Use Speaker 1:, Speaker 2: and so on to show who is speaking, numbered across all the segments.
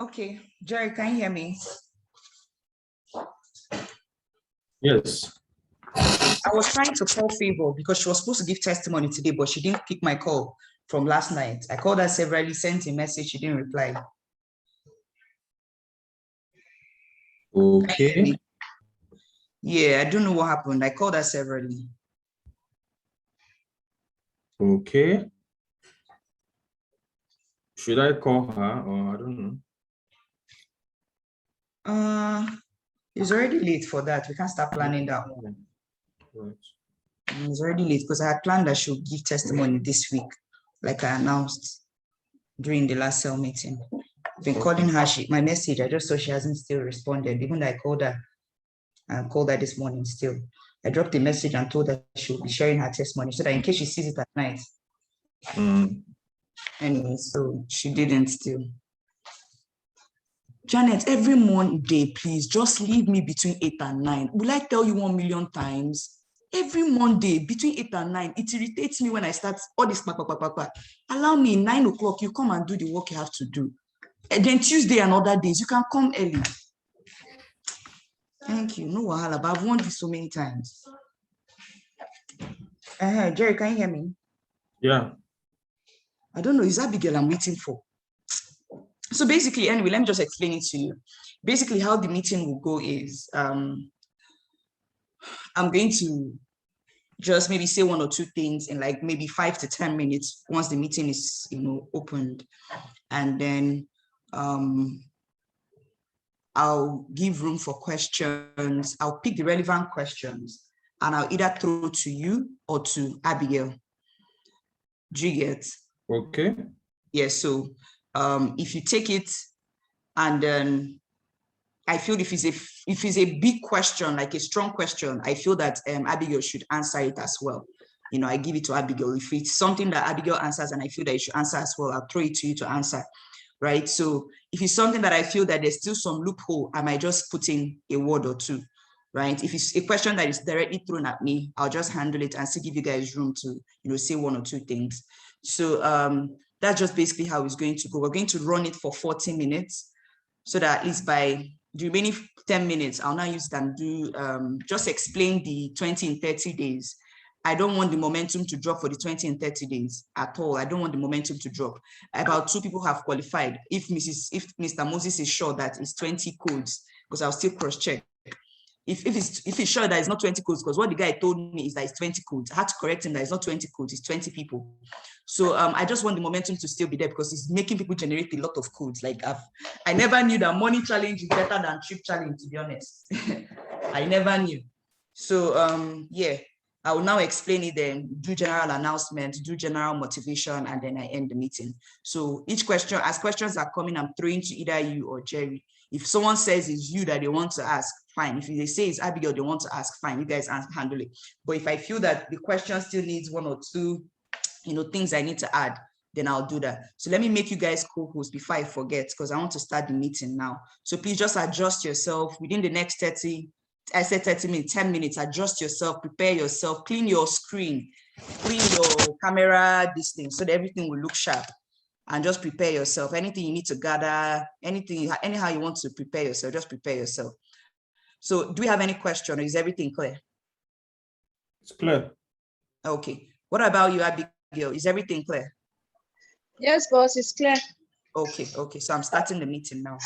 Speaker 1: Okay, Jerry, can you hear me?
Speaker 2: Yes.
Speaker 1: I was trying to call Favor because she was supposed to give testimony today, but she didn't pick my call from last night. I called her severally, sent a message, she didn't reply.
Speaker 2: Okay.
Speaker 1: Yeah, I don't know what happened. I called her severally.
Speaker 2: Okay. Should I call her or I don't know?
Speaker 1: It's already late for that. We can't start planning that one.
Speaker 2: Right.
Speaker 1: It's already late because I had planned that she would give testimony this week, like I announced during the last cell meeting. I've been calling her, my message, I just saw she hasn't still responded. Even though I called her this morning still. I dropped a message and told her she will be sharing her testimony so that in case she sees it at night. Anyway, so she didn't still. Janet, every Monday, please just leave me between 8 and 9. Will I tell you 1,000,000 times? Every Monday between 8 and 9, it irritates me when I start all this. Allow me 9 o'clock, you come and do the work you have to do. And then Tuesday and other days, you can come early. Thank you. No wahala, but I've warned you so many times. Jerry, can you hear me?
Speaker 2: Yeah.
Speaker 1: I don't know. Is Abigail I'm waiting for? So basically, anyway, let me just explain it to you. Basically, how the meeting will go is I'm going to just maybe say one or two things in like maybe 5 to 10 minutes once the meeting is opened. And then I'll give room for questions. I'll pick the relevant questions and I'll either throw to you or to Abigail. Do you get?
Speaker 2: Okay.
Speaker 1: Yeah, so if you take it and then I feel if it's a big question, like a strong question, I feel that Abigail should answer it as well. I give it to Abigail. If it's something that Abigail answers and I feel that you should answer as well, I'll throw it to you to answer, right? So if it's something that I feel that there's still some loophole, I might just put in a word or two, right? If it's a question that is directly thrown at me, I'll just handle it and still give you guys room to, say one or two things. So that's just basically how it's going to go. We're going to run it for 40 minutes so that at least by the remaining 10 minutes, I'll now use them do just explain the 20 and 30 days. I don't want the momentum to drop for the 20 and 30 days at all. I don't want the momentum to drop. About 2 people have qualified. If Mr. Moses is sure that it's 20 codes, because I'll still cross-check. If it's sure that it's not 20 codes, because what the guy told me is that it's 20 codes. I had to correct him that it's not 20 codes, it's 20 people. So I just want the momentum to still be there because it's making people generate a lot of codes. Like I never knew that money challenge is better than trip challenge, to be honest. I never knew. So yeah, I will now explain it then, do general announcement, do general motivation, and then I end the meeting. So each question, as questions are coming, I'm throwing to either you or Jerry. If someone says it's you that they want to ask, fine. If they say it's Abigail they want to ask, fine, you guys handle it. But if I feel that the question still needs one or two, things I need to add, then I'll do that. So let me make you guys co-host before I forget, because I want to start the meeting now. So please just adjust yourself within the next 30, I said 30 minutes, 10 minutes, adjust yourself, prepare yourself, clean your screen, clean your camera, this thing, so that everything will look sharp. And just prepare yourself. Anything you need to gather, anyhow you want to prepare yourself, just prepare yourself. So do we have any question or is everything clear?
Speaker 2: It's clear.
Speaker 1: Okay. What about you, Abigail? Is everything clear?
Speaker 3: Yes, boss, it's clear.
Speaker 1: Okay. So I'm starting the meeting now.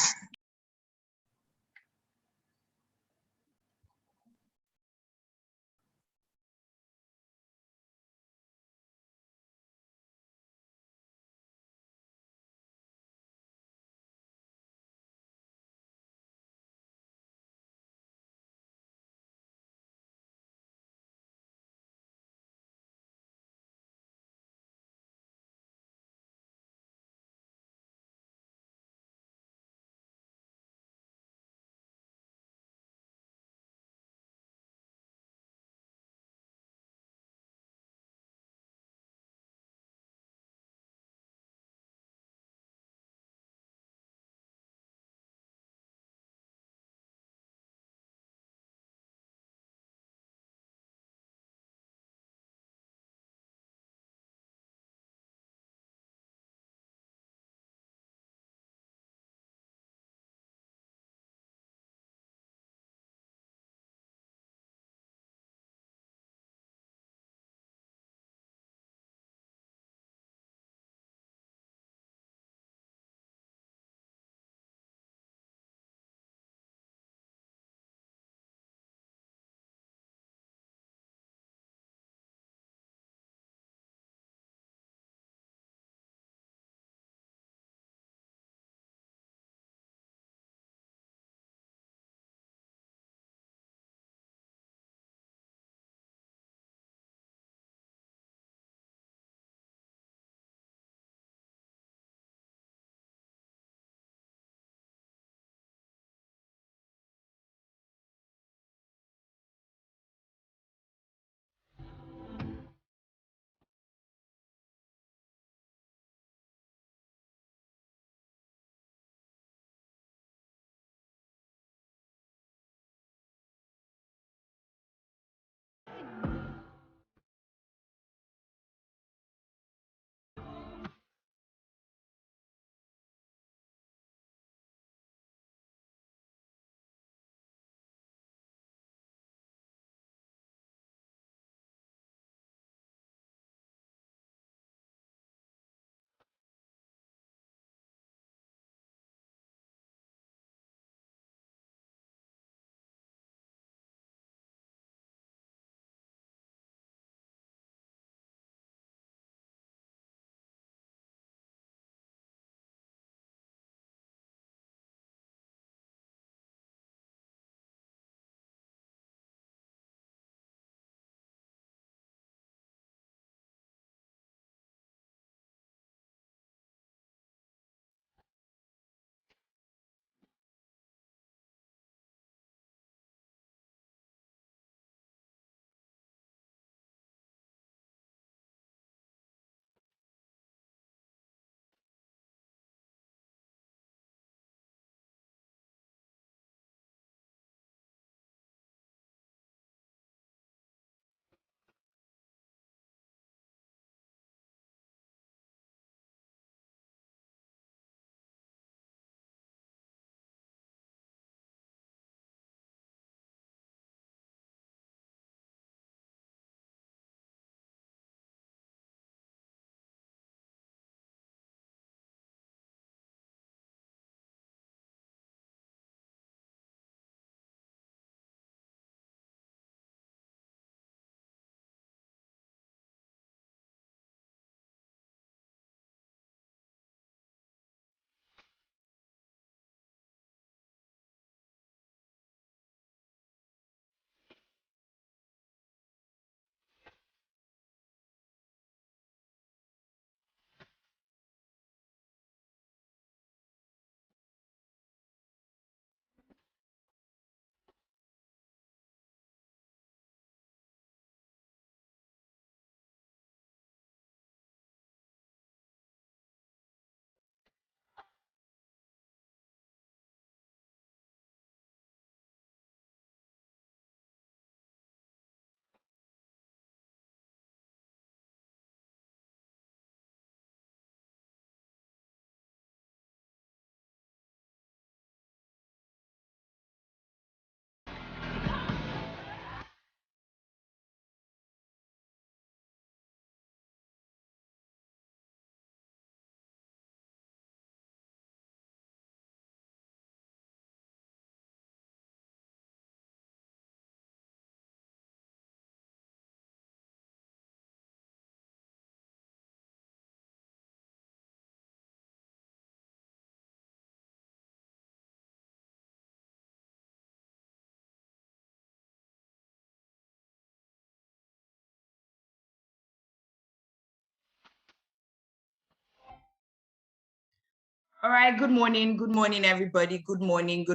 Speaker 1: All right, good morning, everybody. Good morning.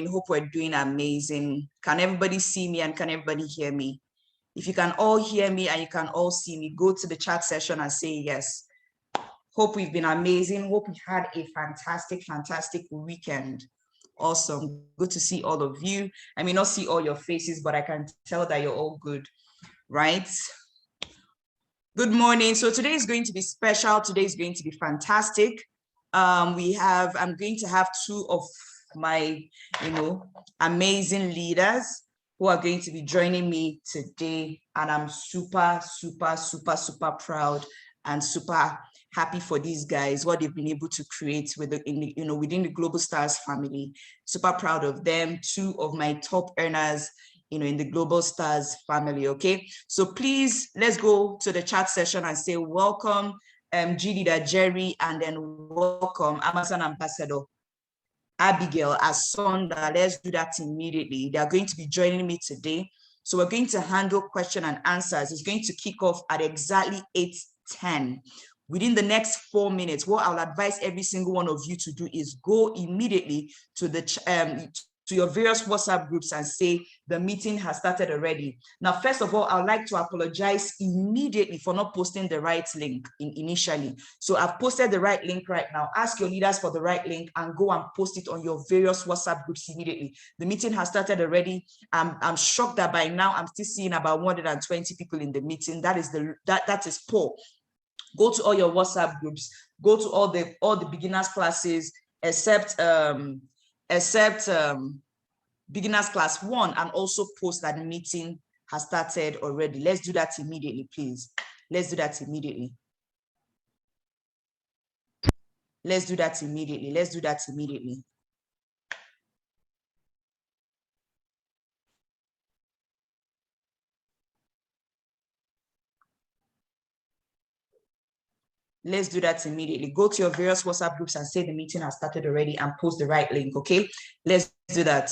Speaker 1: Hope we're doing amazing. Can everybody see me and can everybody hear me? If you can all hear me and you can all see me, go to the chat session and say yes. Hope we've been amazing. Hope we had a fantastic weekend. Awesome. Good to see all of you. I may not see all your faces, but I can tell that you're all good, right? Good morning. So today is going to be special. Today is going to be fantastic. I'm going to have two of my, amazing leaders who are going to be joining me today. And I'm super proud and super happy for these guys, what they've been able to create within the Global Stars family. Super proud of them. Two of my top earners, in the Global Stars family, okay? So please, let's go to the chat session and say welcome, G Leader Jerry, and then welcome Amazon Ambassador Abigail Asonda. Let's do that immediately. They are going to be joining me today. So we're going to handle question and answers. It's going to kick off at exactly 8:10. Within the next 4 minutes, what I'll advise every single one of you to do is go immediately to the to your various WhatsApp groups and say the meeting has started already. Now, first of all, I'd like to apologize immediately for not posting the right link initially. So I've posted the right link right now. Ask your leaders for the right link and go and post it on your various WhatsApp groups immediately. The meeting has started already. I'm shocked that by now I'm still seeing about 120 people in the meeting. That is poor. Go to all your WhatsApp groups. Go to all the beginners classes except beginners class 1, and also post that the meeting has started already. Let's do that immediately, please. Let's do that immediately. Let's do that immediately. Let's do that immediately. Let's do that immediately. Go to your various WhatsApp groups and say the meeting has started already and post the right link, okay? Let's do that.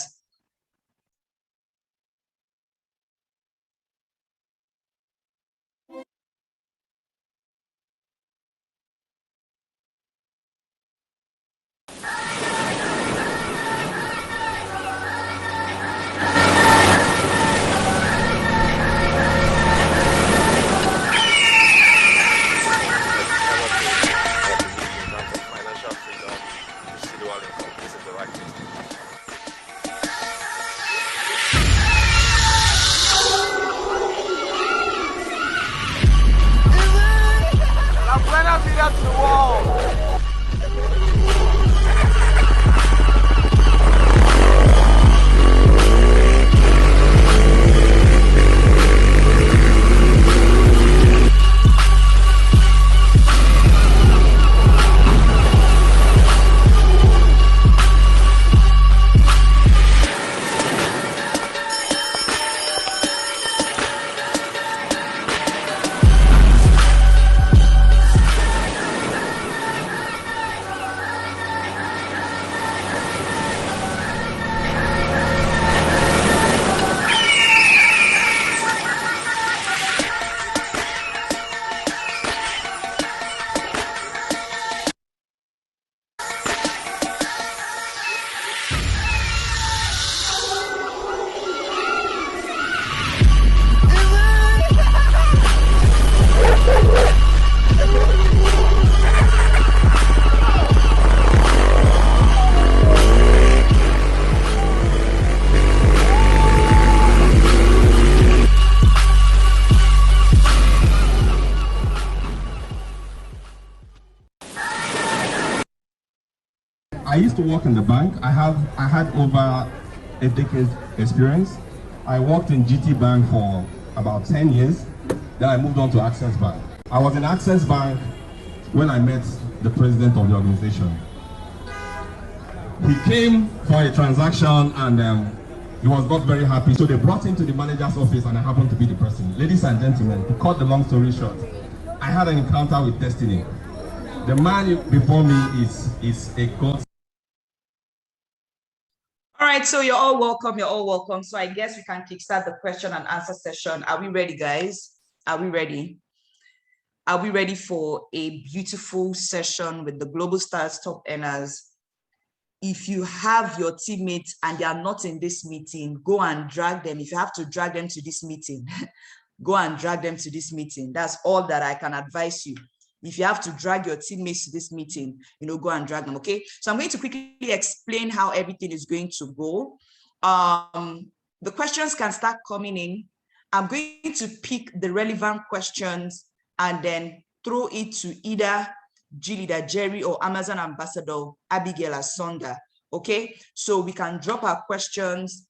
Speaker 4: I used to work in the bank. I had over a decade experience. I worked in GT Bank for about 10 years. Then I moved on to Access Bank. I was in Access Bank when I met the president of the organization. He came for a transaction and he was not very happy. So they brought him to the manager's office and I happened to be the person. Ladies and gentlemen, to cut the long story short, I had an encounter with destiny. The man before me is a god.
Speaker 1: All right, so you're all welcome. You're all welcome. So I guess we can kickstart the question and answer session. Are we ready, guys? Are we ready? Are we ready for a beautiful session with the Global Stars top earners if you have your teammates and they are not in this meeting, go and drag them. If you have to drag them to this meeting, go and drag them to this meeting. That's all that I can advise you. If you have to drag your teammates to this meeting, go and drag them, okay? So I'm going to quickly explain how everything is going to go. The questions can start coming in. I'm going to pick the relevant questions and then throw it to either G-Leader Jerry or Amazon Ambassador Abigail Asonda, okay? So we can drop our questions.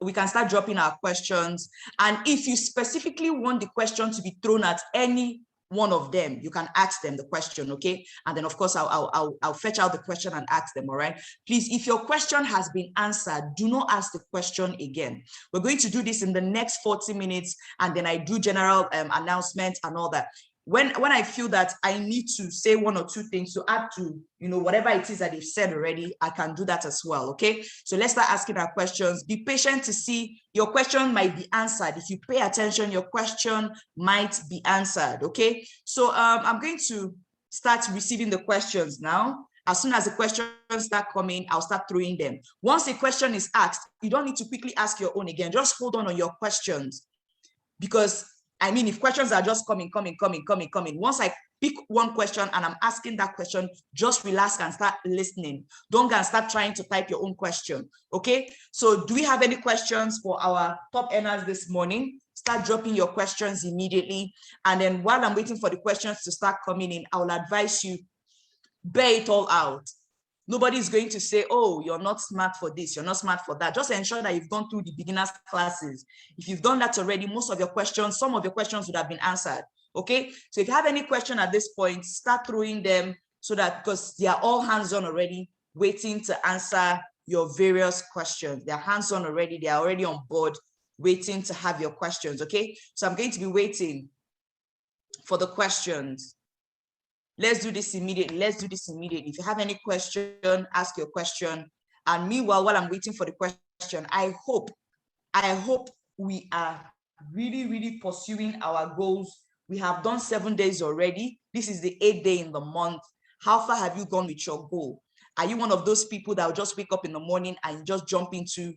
Speaker 1: We can start dropping our questions. And if you specifically want the question to be thrown at any one of them, you can ask them the question, okay? And then of course, I'll fetch out the question and ask them, all right? Please, if your question has been answered, do not ask the question again. We're going to do this in the next 40 minutes, and then I do general announcement and all that. When I feel that I need to say one or two things to add to, whatever it is that they've said already, I can do that as well, okay? So let's start asking our questions. Be patient to see your question might be answered. If you pay attention, your question might be answered, okay? So I'm going to start receiving the questions now. As soon as the questions start coming, I'll start throwing them. Once a question is asked, you don't need to quickly ask your own again. Just hold on your questions, because if questions are just coming, once I pick one question and I'm asking that question, just relax and start listening. Don't go and start trying to type your own question, okay? So do we have any questions for our top earners this morning? Start dropping your questions immediately. And then while I'm waiting for the questions to start coming in, I will advise you, bear it all out. Nobody is going to say, oh, you're not smart for this, you're not smart for that. Just ensure that you've gone through the beginners classes. If you've done that already, some of your questions would have been answered, okay? So if you have any question at this point, start throwing them, so that, because they are all hands-on already, waiting to answer your various questions. They're hands-on already, they are already on board, waiting to have your questions, okay? So I'm going to be waiting for the questions. Let's do this immediately. If you have any question, ask your question. And meanwhile, while I'm waiting for the question, I hope we are really pursuing our goals. We have done 7 days already. This is the 8th day in the month. How far have you gone with your goal? Are you one of those people that will just wake up in the morning and just jump into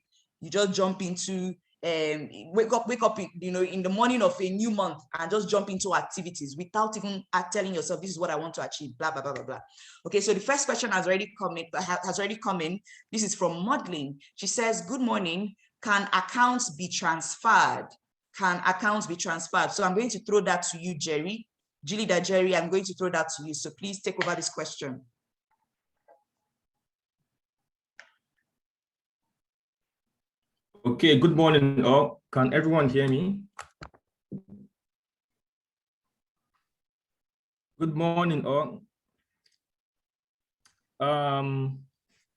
Speaker 1: wake up in the morning of a new month and just jump into activities without even telling yourself, this is what I want to achieve, blah, blah, blah, blah, blah. Okay, so the first question has already come in. This is from Modeling. She says, good morning. Can accounts be transferred? So I'm going to throw that to you, Jerry. G-Leader Jerry, I'm going to throw that to you. So please take over this question.
Speaker 2: Okay, good morning all. Can everyone hear me? Good morning all. Can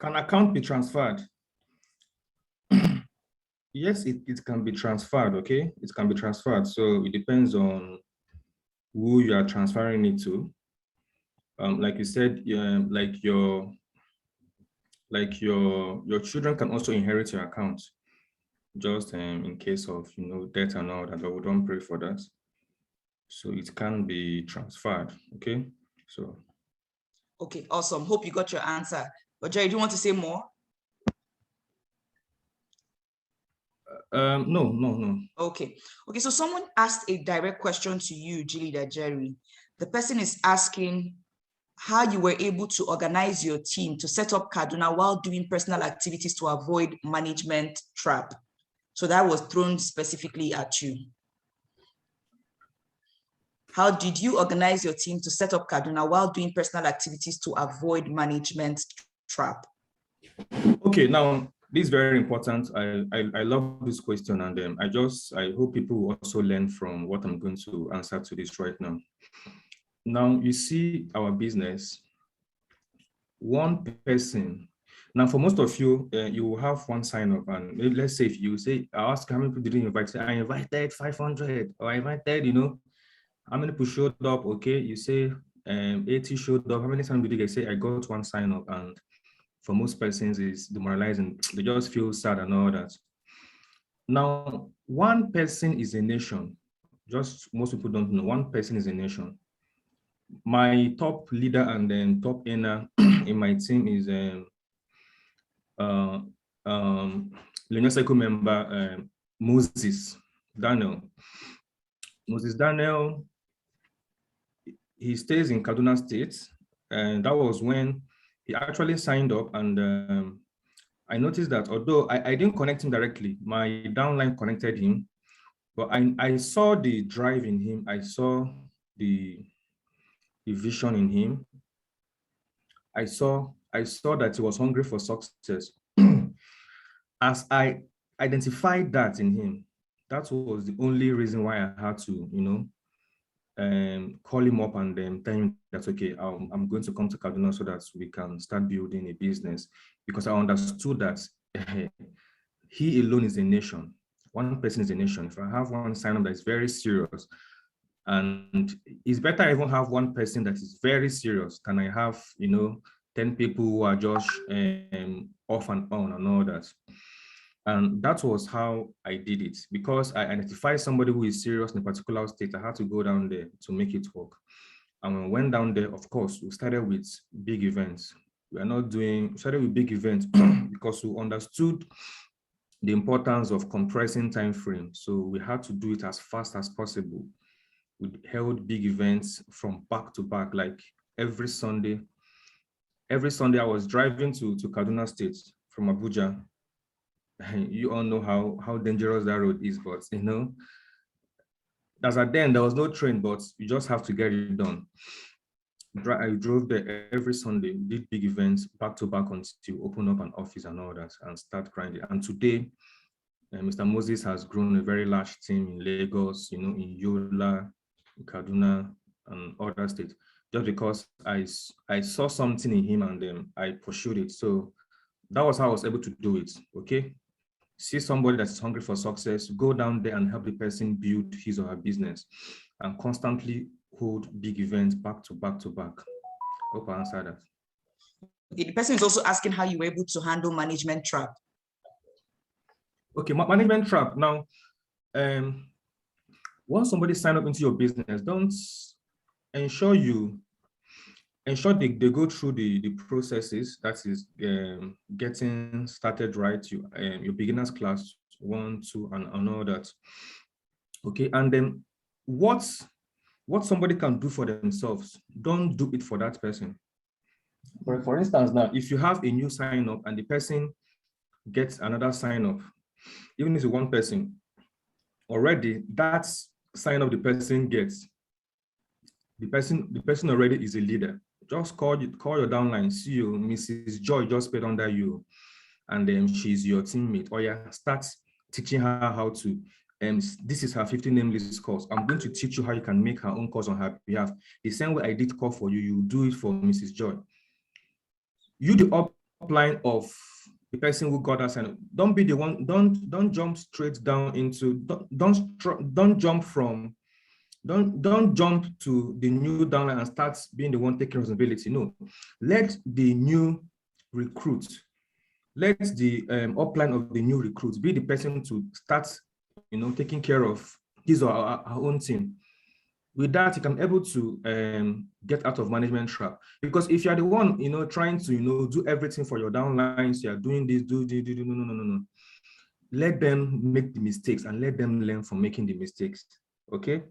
Speaker 2: account be transferred? Yes, it can be transferred, okay? It can be transferred. So it depends on who you are transferring it to. Like you said, like your children can also inherit your account, just in case of death and all that, but we don't pray for that. So it can be transferred, okay? So.
Speaker 1: Okay, awesome. Hope you got your answer. But Jerry, do you want to say more?
Speaker 2: No.
Speaker 1: Okay, so someone asked a direct question to you, G-Leader Jerry. The person is asking how you were able to organize your team to set up Kaduna while doing personal activities to avoid management trap. So that was thrown specifically at you. How did you organize your team to set up Kaduna while doing personal activities to avoid management trap?
Speaker 2: Okay, now this is very important. I love this question, and I hope people will also learn from what I'm going to answer to this right now. Now you see our business, one person. Now for most of you, you will have one sign up, and let's say if you say, I ask how many people did you invite? Say, I invited 500, or I invited, how many people showed up? Okay, you say 80 showed up. How many times did you get? Say I got one sign up, and for most persons is demoralizing. They just feel sad and all that. Now, one person is a nation. Just most people don't know. One person is a nation. My top leader and then top earner in my team is Linear Cycle member Moses Daniel. Moses Daniel, he stays in Kaduna State, and that was when he actually signed up. And I noticed that although I didn't connect him directly, my downline connected him, but I saw the drive in him. I saw the vision in him. I saw that he was hungry for success. As I identified that in him, that was the only reason why I had to, call him up and tell him that, okay, I'm going to come to Kaduna so that we can start building a business, because I understood that he alone is a nation. One person is a nation. If I have one sign up that is very serious, and it's better I even have one person that is very serious than I have, 10 people who are just off and on and all that. And that was how I did it. Because I identified somebody who is serious in a particular state, I had to go down there to make it work. And when we went down there, of course, we started with big events. We started with big events because we understood the importance of compressing time frame. So we had to do it as fast as possible. We held big events from back to back, like every Sunday. Every Sunday I was driving to Kaduna State from Abuja. You all know how dangerous that road is, but as at then there was no train, but you just have to get it done. I drove there every Sunday, did big events back to back until open up an office and all that and start grinding. And today, Mr. Moses has grown a very large team in Lagos, in Yola, in Kaduna, and other states, just because I saw something in him and I pursued it. So that was how I was able to do it, okay? See somebody that's hungry for success, go down there and help the person build his or her business, and constantly hold big events back to back to back. Hope I answered that.
Speaker 1: Okay, the person is also asking how you were able to handle management trap.
Speaker 2: Okay, management trap. Now, once somebody sign up into your business, don't ensure they go through the processes. That is getting started right. Your beginners class 1, 2, and all that. Okay, and then what somebody can do for themselves, don't do it for that person. For instance, now if you have a new sign up and the person gets another sign up, even if it's one person, already that sign up the person gets, the person already is a leader. Just call your downline, see you, Mrs. Joy just paid under you, and then she's your teammate. Or yeah, start teaching her how to. This is her 50 name list course. I'm going to teach you how you can make her own course on her behalf. The same way I did call for you, you do it for Mrs. Joy. You the upline of the person who got us, and don't be the one. Don't jump straight down into. Don't jump to the new downline and start being the one taking responsibility. No, let the new recruit, let the upline of the new recruit be the person to start, taking care of his or her own team. With that, you can be able to get out of management trap. Because if you're the one, trying to, do everything for your downlines, you're doing this, no. Let them make the mistakes and let them learn from making the mistakes. Okay.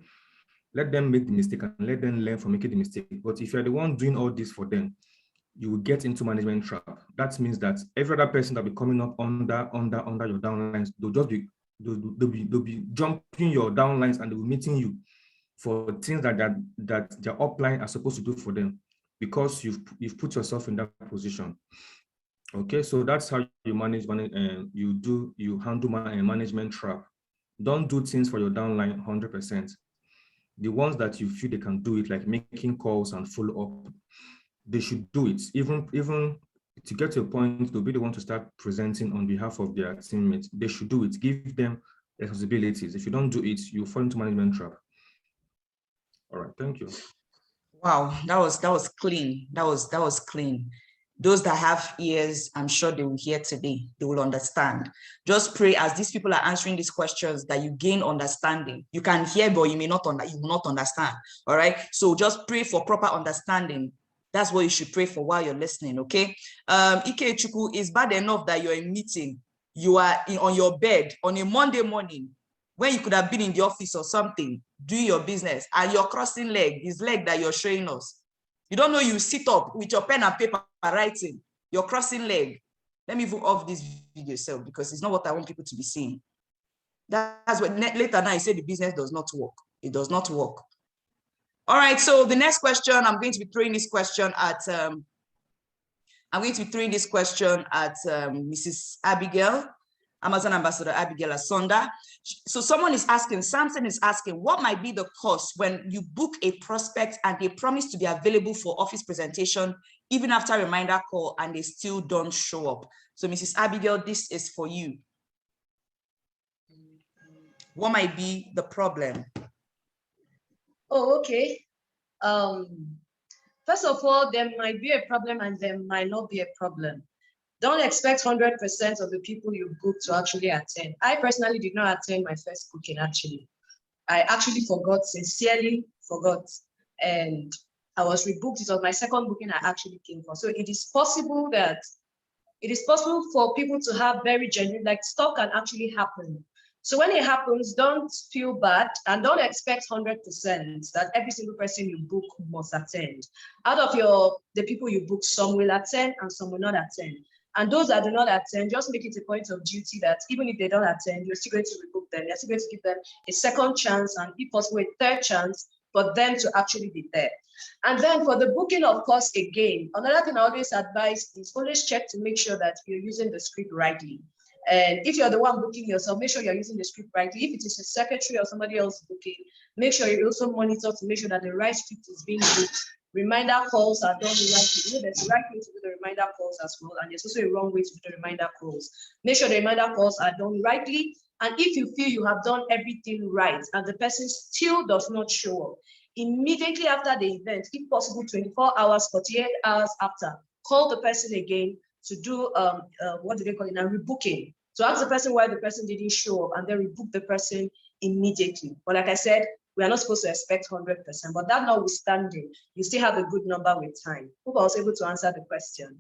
Speaker 2: Let them make the mistake and let them learn from making the mistake. But if you're the one doing all this for them, you will get into management trap. That means that every other person that will be coming up under your downlines, they'll be jumping your downlines and they'll be meeting you for things that their upline are supposed to do for them, because you've put yourself in that position. Okay, so that's how you you handle management trap. Don't do things for your downline 100%. The ones that you feel they can do it, like making calls and follow up, they should do it. Even to get to a point, they'll be the one to start presenting on behalf of their teammates. They should do it. Give them responsibilities. If you don't do it, you fall into management trap. All right, thank you.
Speaker 1: Wow, that was clean. That was clean. Those that have ears, I'm sure they will hear today. They will understand. Just pray as these people are answering these questions that you gain understanding. You can hear, but you will not understand. All right. So just pray for proper understanding, That's what you should pray for while you're listening, okay? Ike Chuku, is bad enough that you're in meeting, you are on your bed on a Monday morning, when you could have been in the office or something, doing your business, and you're crossing leg, this leg that you're showing us. You don't know you sit up with your pen and paper writing, you're crossing leg. Let me move off this video itself because it's not what I want people to be seeing. That's what later now I say the business does not work. It does not work. All right, so the next question, I'm going to be throwing this question at Mrs. Abigail, Amazon Ambassador Abigail Asonda. So someone is asking, Samson is asking, what might be the cost when you book a prospect and they promise to be available for office presentation, even after a reminder call, and they still don't show up? So Mrs. Abigail, this is for you. What might be the problem?
Speaker 3: Oh, okay. First of all, there might be a problem and there might not be a problem. Don't expect 100% of the people you book to actually attend. I personally did not attend my first booking, actually. I actually forgot, sincerely forgot. And I was rebooked. It was my second booking I actually came for. So it is possible for people to have very genuine, like stuff can actually happen. So when it happens, don't feel bad and don't expect 100% that every single person you book must attend. Out of the people you book, some will attend and some will not attend. And those that do not attend, just make it a point of duty that even if they don't attend, you're still going to rebook them. You're still going to give them a second chance and if possible, a third chance for them to actually be there. And then for the booking, of course, again, another thing I always advise is always check to make sure that you're using the script rightly. And if you're the one booking yourself, make sure you're using the script rightly. If it is a secretary or somebody else booking, make sure you also monitor to make sure that the right script is being booked. Reminder calls are done rightly. You know, there's a right way to do the reminder calls as well, and there's also a wrong way to do the reminder calls. Make sure the reminder calls are done rightly. And if you feel you have done everything right and the person still does not show up, immediately after the event, if possible, 24 hours, 48 hours after, call the person again to do what do they call it now, rebooking. So ask the person why the person didn't show up and then rebook the person immediately. But like I said, we are not supposed to expect 100%, but that notwithstanding, you still have a good number with time. Hope I was able to answer the question.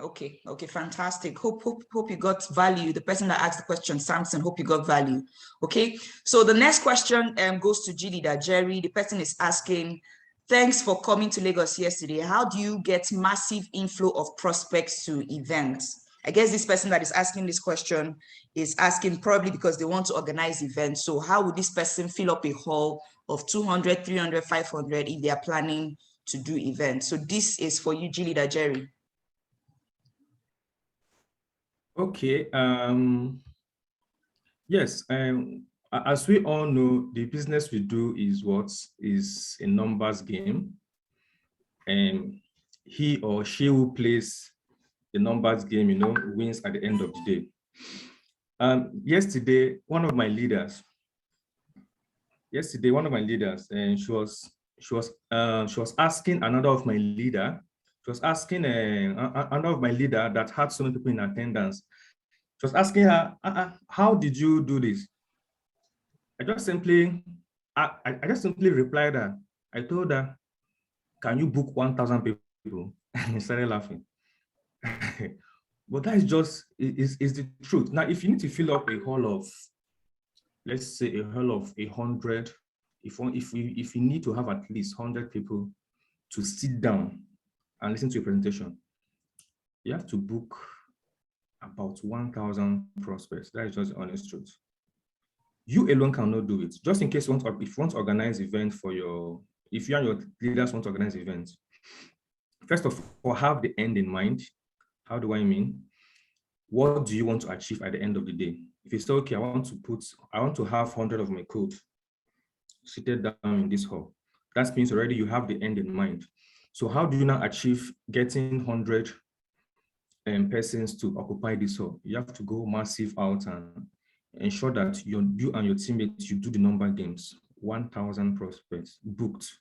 Speaker 1: Okay, fantastic. Hope you got value. The person that asked the question, Samson, hope you got value. Okay, so the next question goes to G Leader Jerry. The person is asking, thanks for coming to Lagos yesterday. How do you get massive inflow of prospects to events? I guess this person that is asking this question is asking probably because they want to organize events. So how would this person fill up a hall of 200, 300, 500 if they are planning to do events? So this is for you, G Leader Jerry.
Speaker 2: Okay. Yes. As we all know, the business we do is a numbers game, and he or she who plays the numbers game, wins at the end of the day. Yesterday, one of my leaders, and she was asking another of my leader. She was asking another of my leader that had so many people in attendance. She was asking her, how did you do this? I just simply replied her. I told her, can you book 1,000 people? And he started laughing. But that is the truth. Now, if you need to fill up a hall of, let's say a hall of 100, if you need to have at least 100 people to sit down and listen to a presentation, you have to book about 1,000 prospects. That is just the honest truth. You alone cannot do it. Just in case if you want to organize event if you and your leaders want to organize events, first of all, have the end in mind. How do I mean? What do you want to achieve at the end of the day? If you say, okay, I want to have 100 of my code seated down in this hall, that means already you have the end in mind. So how do you now achieve getting 100 persons to occupy this hall? You have to go massive out and ensure that you and your teammates, you do the number games. 1,000 prospects booked.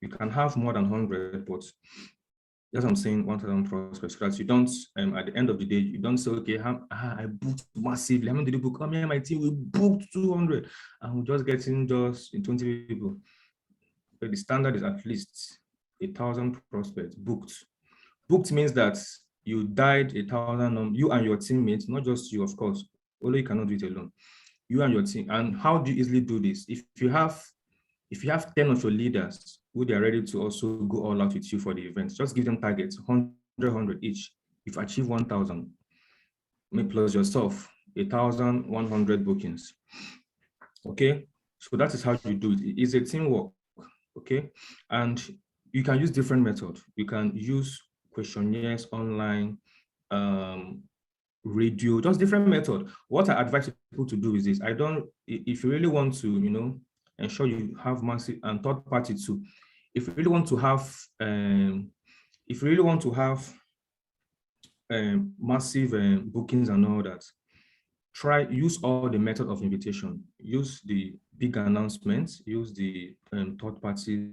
Speaker 2: You can have more than 100, but that's what I'm saying, 1,000 prospects, so that you don't, at the end of the day, you don't say, okay, I booked massively. How many did you book? Me and my team, we booked 200, and we're just getting 20 people. But the standard is at least 1,000 prospects booked. Booked means that you died 1,000, you and your teammates, not just you, of course, although you cannot do it alone. You and your team. And how do you easily do this? If you have 10 of your leaders who they are ready to also go all out with you for the event, just give them targets, 100 each. If you achieve 1,000, plus yourself, 1,100 bookings. Okay, so that is how you do it. It's a teamwork. Okay, and you can use different methods. You can use questionnaires online, radio, just different method. What I advise people to do is this. If you really want to, ensure you have massive and third party too. If you really want to have, massive bookings and all that, use all the method of invitation. Use the big announcements. Use the third party.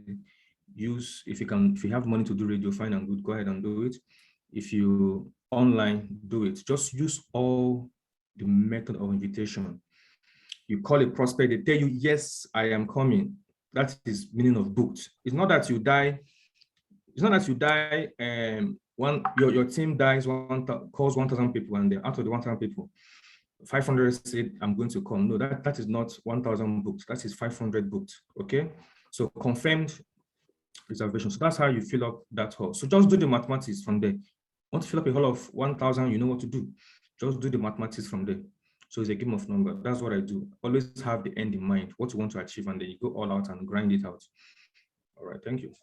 Speaker 2: If you have money to do radio, fine and good, go ahead and do it. If you online, do it. Just use all the method of invitation. You call a prospect, they tell you, yes, I am coming. That is meaning of booked. It's not that you die. Your team dies, calls 1,000 people, and out of the 1,000 people, 500 said, I'm going to come. No, that is not 1,000 booked. That is 500 booked. Okay. So confirmed reservation. So that's how you fill up that hall. So just do the mathematics from there. Want to fill up a hall of 1,000, you know what to do. Just do the mathematics from there. So it's a game of number. That's what I do. Always have the end in mind, what you want to achieve, and then you go all out and grind it out. All right, thank you.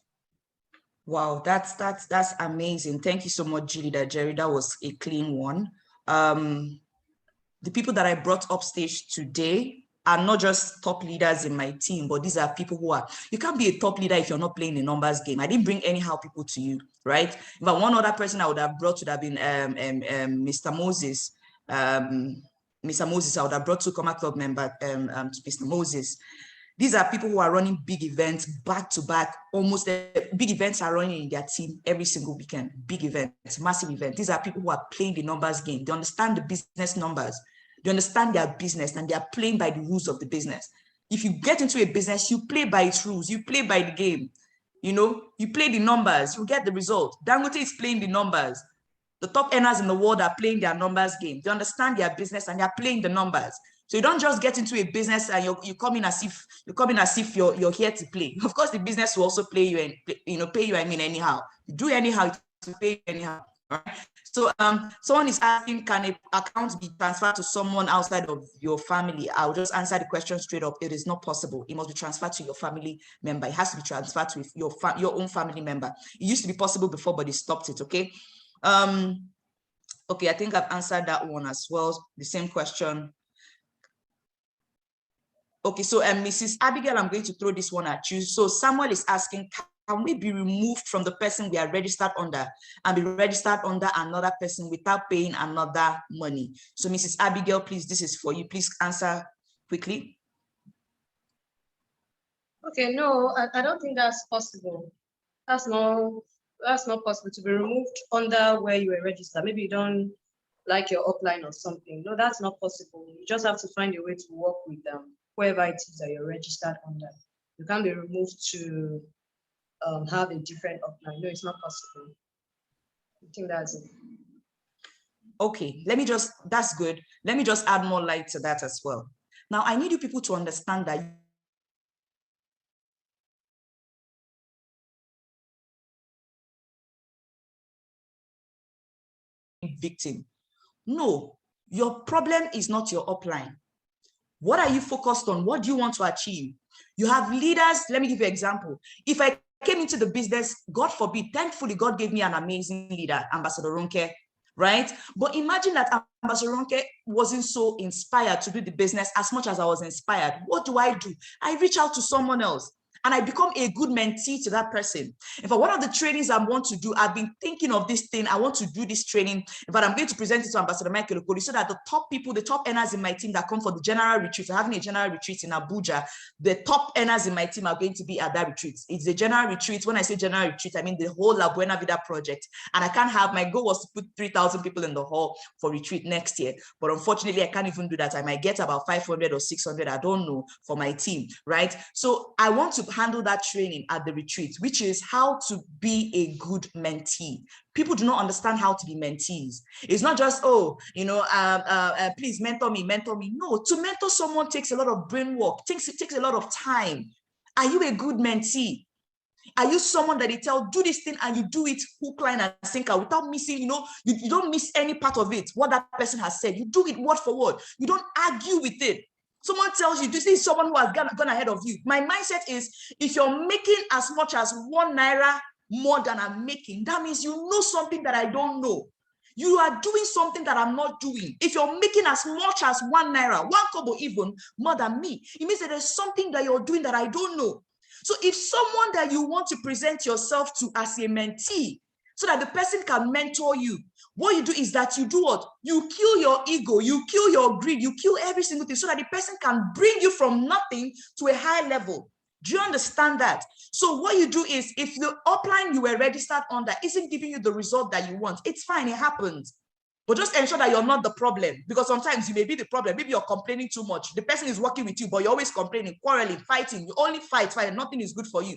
Speaker 1: Wow, that's amazing. Thank you so much, Jerry. That was a clean one. The people that I brought up stage today are not just top leaders in my team, but these are people you can't be a top leader if you're not playing the numbers game. I didn't bring anyhow people to you, right? But one other person I would have brought would have been Mr. Moses. Mr. Moses, I would have brought 2 Comma Club members to Mr. Moses. These are people who are running big events back to back. Almost big events are running in their team every single weekend. Big events, massive events. These are people who are playing the numbers game. They understand the business numbers. They understand their business, and they are playing by the rules of the business. If you get into a business, you play by its rules. You play by the game. You play the numbers. You get the result. Dangote is playing the numbers. The top earners in the world are playing their numbers game. They understand their business, and they're playing the numbers. So you don't just get into a business and you come in as if you're here to play. Of course, the business will also play you and pay you. Anyhow, you do anyhow to pay you anyhow. Right? So someone is asking, can an account be transferred to someone outside of your family? I'll just answer the question straight up. It is not possible. It must be transferred to your family member. It has to be transferred to your own family member. It used to be possible before, but they stopped it. Okay. Okay, I think I've answered that one as well. The same question. Okay, so Mrs. Abigail, I'm going to throw this one at you. So Samuel is asking, can we be removed from the person we are registered under and be registered under another person without paying another money? So Mrs. Abigail, please, this is for you. Please answer quickly.
Speaker 3: Okay, no, I don't think that's possible. That's not possible to be removed under where you were registered. Maybe you don't like your upline or something. No, that's not possible. You just have to find a way to work with them, whoever it is that you're registered under. You can't be removed to have a different upline. No, it's not possible. I think that's it.
Speaker 1: Okay, that's good. Let me just add more light to that as well. Now, I need you people to understand that victim. No, your problem is not your upline. What are you focused on? What do you want to achieve? You have leaders. Let me give you an example. If I came into the business, God forbid, thankfully, God gave me an amazing leader, Ambassador Ronke, right? But imagine that Ambassador Ronke wasn't so inspired to do the business as much as I was inspired. What do? I reach out to someone else. And I become a good mentee to that person. In fact, one of the trainings I want to do, I've been thinking of this thing. I want to do this training, but I'm going to present it to Ambassador Michael Okoli so that the top people, the top earners in my team that come for the general retreat, we're having a general retreat in Abuja, the top earners in my team are going to be at that retreat. It's a general retreat. When I say general retreat, I mean the whole La Buena Vida project. And I can't have, my goal was to put 3,000 people in the hall for retreat next year. But unfortunately, I can't even do that. I might get about 500 or 600, I don't know, for my team, right? So I want to handle that training at the retreat, which is how to be a good mentee. People do not understand how to be mentees. It's not just, oh, you know, please mentor me, mentor me. No, to mentor someone takes a lot of brain work, takes a lot of time. Are you a good mentee? Are you someone that they tell, do this thing and you do it hook, line, and sinker without missing, you know, you don't miss any part of it, what that person has said. You do it word for word. You don't argue with it. Someone tells you, this is someone who has gone ahead of you. My mindset is, if you're making as much as 1 naira more than I'm making, that means you know something that I don't know. You are doing something that I'm not doing. If you're making as much as 1 naira, 1 kobo even more than me, it means that there's something that you're doing that I don't know. So if someone that you want to present yourself to as a mentee, so that the person can mentor you, what you do is that you do what? You kill your ego, you kill your greed, you kill every single thing so that the person can bring you from nothing to a high level. Do you understand that? So what you do is, if the upline you were registered under isn't giving you the result that you want, it's fine, it happens. But just ensure that you're not the problem, because sometimes you may be the problem. Maybe you're complaining too much. The person is working with you, but you're always complaining, quarreling, fighting. You only fight, and nothing is good for you.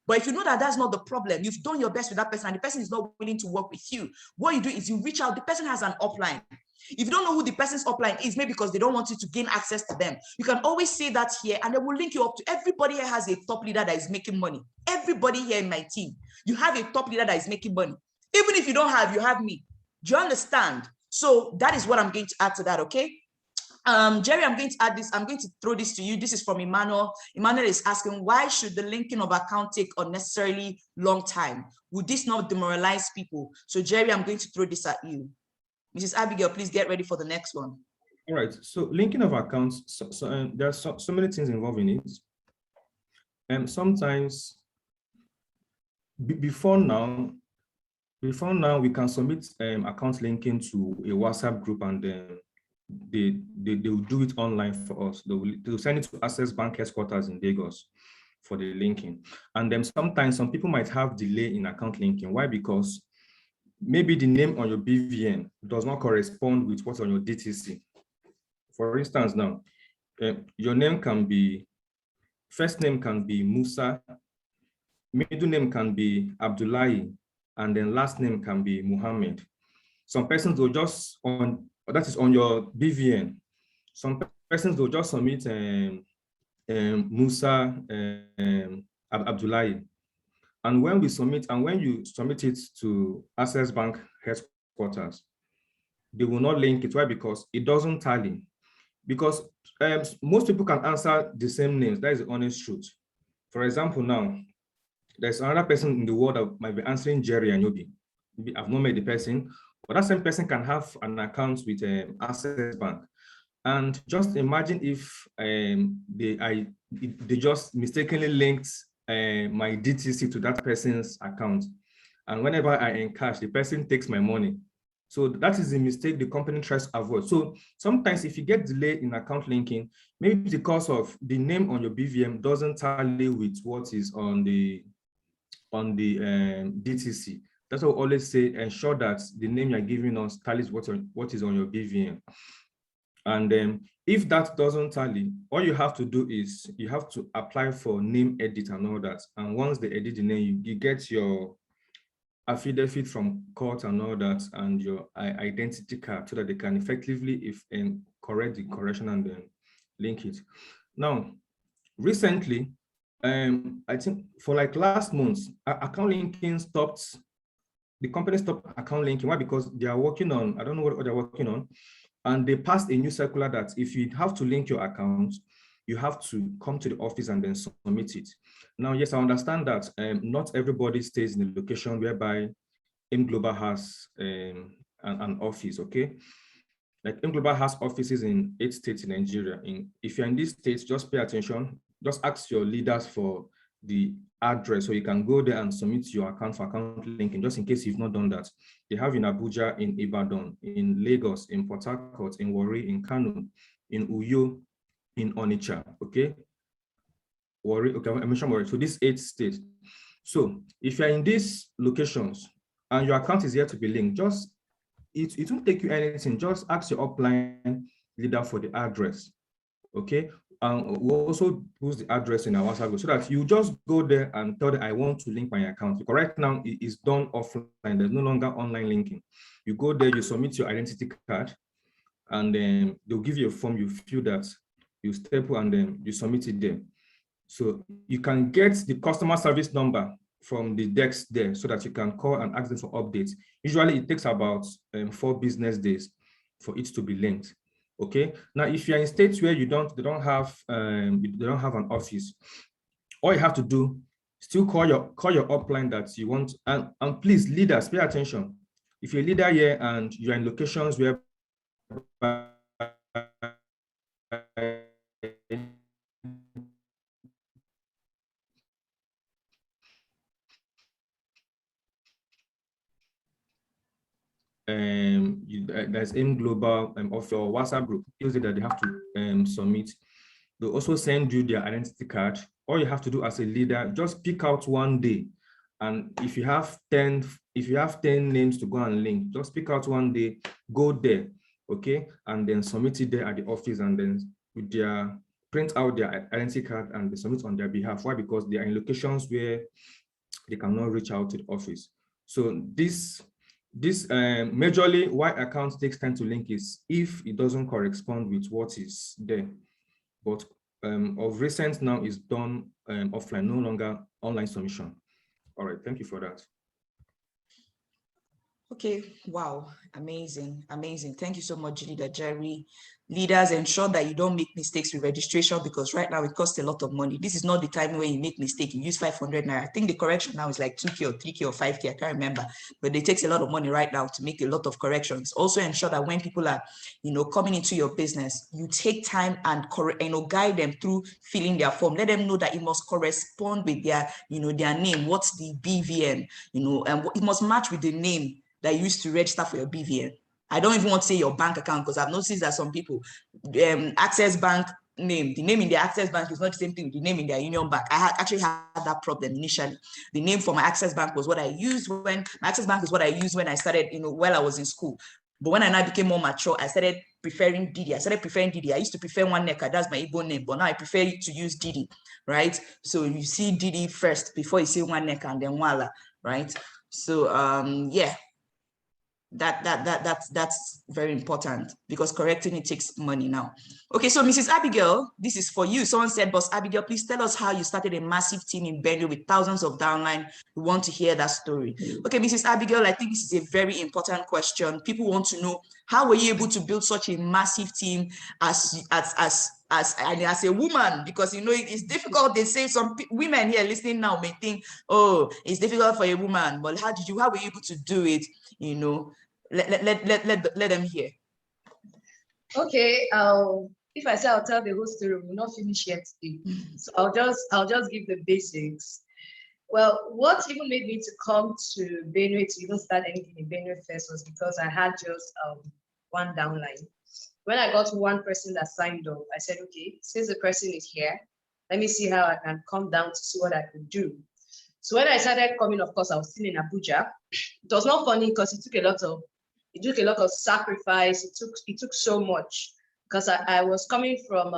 Speaker 1: But if you know that that's not the problem, you've done your best with that person and the person is not willing to work with you, what you do is you reach out. The person has an upline. If you don't know who the person's upline is, maybe because they don't want you to gain access to them, you can always say that here and they will link you up to everybody here has a top leader that is making money. Everybody here in my team, you have a top leader that is making money. Even if you don't have, you have me. Do you understand? So that is what I'm going to add to that, okay? Jerry, I'm going to add this. I'm going to throw this to you. This is from Emmanuel. Emmanuel is asking, why should the linking of account take unnecessarily long time? Would this not demoralize people? So Jerry, I'm going to throw this at you. Mrs. Abigail, please get ready for the next one.
Speaker 2: All right, so linking of accounts, there are so many things involved in it. And sometimes before now, we can submit account linking to a WhatsApp group, and they will do it online for us. They will send it to Access Bank headquarters in Lagos for the linking. And then sometimes some people might have delay in account linking. Why? Because maybe the name on your BVN does not correspond with what's on your DTC. For instance, now, your name can be, first name can be Musa, middle name can be Abdullahi, and then last name can be Muhammad. Some persons will just that is on your BVN. Some persons will just submit Musa Abdullahi. And when you submit it to Access Bank headquarters, they will not link it. Why? Because it doesn't tally. Because most people can answer the same names. That is the honest truth. For example, now, there's another person in the world that might be answering Jerry and Yobi. Maybe I've not met the person, but that same person can have an account with Access Bank. And just imagine if they just mistakenly linked my DTC to that person's account. And whenever I encash, the person takes my money. So that is a mistake the company tries to avoid. So sometimes if you get delayed in account linking, maybe because of the name on your BVM doesn't tally with what is on the DTC. That's why I always say, ensure that the name you're giving us tallies what is on your BVM. And if that doesn't tally, all you have to do is you have to apply for name edit and all that. And once they edit the name, you get your affidavit from court and all that, and your identity card, so that they can effectively correct the correction and then link it. Now, recently, I think for like last month, account linking stopped. The company stopped account linking. Why? Because they are working on, I don't know what they're working on, and they passed a new circular that if you have to link your account, you have to come to the office and then submit it. Now, yes, I understand that not everybody stays in the location whereby M Global has an office, okay? Like M Global has offices in 8 states in Nigeria. If you're in these states, just pay attention. Just ask your leaders for the address so you can go there and submit your account for account linking, just in case you've not done that. They have in Abuja, in Ibadan, in Lagos, in Port Harcourt, in Warri, in Kano, in Uyo, in Onitsha, okay? Warri, okay, I mentioned Warri. So these 8 states. So if you're in these locations and your account is here to be linked, it won't take you anything. Just ask your upline leader for the address, okay? And we'll also post the address in our WhatsApp group so that you just go there and tell them, I want to link my account. Because right now it is done offline. There's no longer online linking. You go there, you submit your identity card, and then they'll give you a form, you fill that, you staple, and then you submit it there. So you can get the customer service number from the desk there so that you can call and ask them for updates. Usually it takes about 4 business days for it to be linked. Okay. Now, if you're in states where they don't have an office, all you have to do, still call your upline that you want, and please, leaders, pay attention. If you're a leader here and you're in locations where there's AIM Global of your WhatsApp group, is it that they have to submit. They'll also send you their identity card. All you have to do as a leader, just pick out one day. And if you have 10 names to go and link, just pick out one day, go there, okay? And then submit it there at the office, and then with their print out their identity card and they submit on their behalf. Why? Because they are in locations where they cannot reach out to the office. So this majorly why account takes time to link is if it doesn't correspond with what is there. But of recent now is done offline, no longer online submission. All right, thank you for that.
Speaker 1: Okay, wow, amazing, amazing. Thank you so much, Leader Jerry. Leaders, ensure that you don't make mistakes with registration, because right now it costs a lot of money. This is not the time when you make mistake, you use 500 naira. I think the correction now is like 2K or 3K or 5K, I can't remember, but it takes a lot of money right now to make a lot of corrections. Also ensure that when people are, coming into your business, you take time and guide them through filling their form. Let them know that it must correspond with their, their name. What's the BVN, and it must match with the name that you used to register for your BVN. I don't even want to say your bank account, because I've noticed that some people, Access Bank name, the name in their Access Bank is not the same thing with the name in their Union Bank. I actually had that problem initially. The name for my Access Bank was what I used when, my Access Bank is what I used when I started, while I was in school. But when I now became more mature, I started preferring Didi. I used to prefer One Neka, that's my Igbo name, but now I prefer to use Didi, right? So you see Didi first before you see One Neka and then Wala, right? So yeah. That's very important, because correcting it takes money now. Okay, so Mrs. Abigail, this is for you. Someone said, Boss Abigail, please tell us how you started a massive team in Benue with thousands of downline. We want to hear that story. Okay, Mrs. Abigail, I think this is a very important question. People want to know, how were you able to build such a massive team as a woman? Because it's difficult. They say some women here listening now may think, oh, it's difficult for a woman, but how were you able to do it? Let them hear.
Speaker 3: Okay, if I say I'll tell the whole story, we'll not finish yet today. So I'll just give the basics. Well, what even made me to come to Benue to even start anything in Benue first was because I had just one downline. When I got one person that signed up, I said, okay, since the person is here, let me see how I can come down to see what I could do. So when I started coming, of course, I was still in Abuja. It was not funny because it took a lot of sacrifice. It took so much, because I was coming from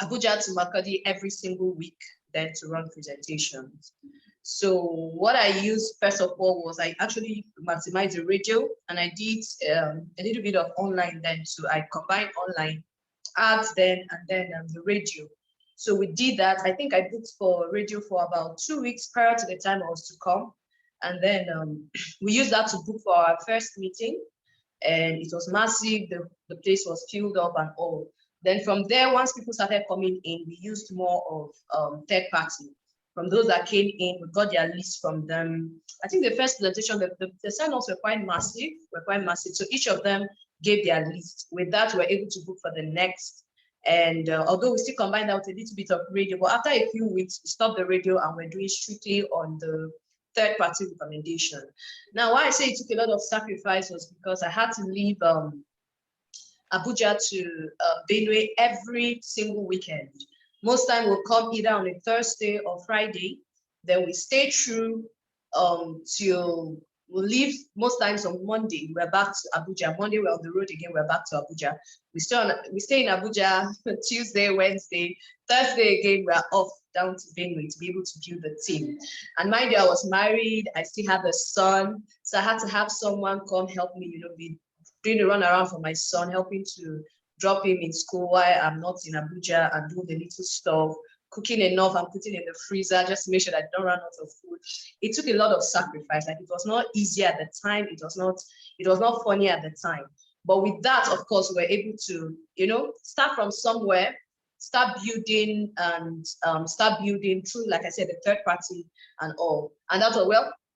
Speaker 3: Abuja to Makadi every single week, then to run presentations. So what I used first of all was I actually maximized the radio, and I did a little bit of online then too. I combined online ads then and then the radio. So we did that. I think I booked for radio for about 2 weeks prior to the time I was to come. And then we used that to book for our first meeting. And it was massive. The place was filled up and all. Then from there, once people started coming in, we used more of third party. From those that came in, we got their list from them. I think the first presentation, the sign-ups were quite massive. So each of them gave their list. With that, we were able to book for the next. And although we still combined out a little bit of radio, but after a few weeks, we stopped the radio and we're doing strictly on the third-party recommendation. Now, why I say it took a lot of sacrifice was because I had to leave Abuja to Benue every single weekend. Most time we'll come either on a Thursday or Friday. Then we stay through till We'll leave most times on Monday. We're back to Abuja. Monday we're on the road again. We're back to Abuja. We stay in Abuja Tuesday, Wednesday, Thursday again. We're off down to Benue to be able to build the team. And mind you, I was married. I still have a son, so I had to have someone come help me. Be doing a run around for my son, helping to drop him in school while I'm not in Abuja and do the little stuff. Cooking enough and putting in the freezer just to make sure that I don't run out of food. It took a lot of sacrifice. Like, it was not easy at the time. It was not funny at the time. But with that, of course, we're able to, start from somewhere, start building through, like I said, the third party and all. And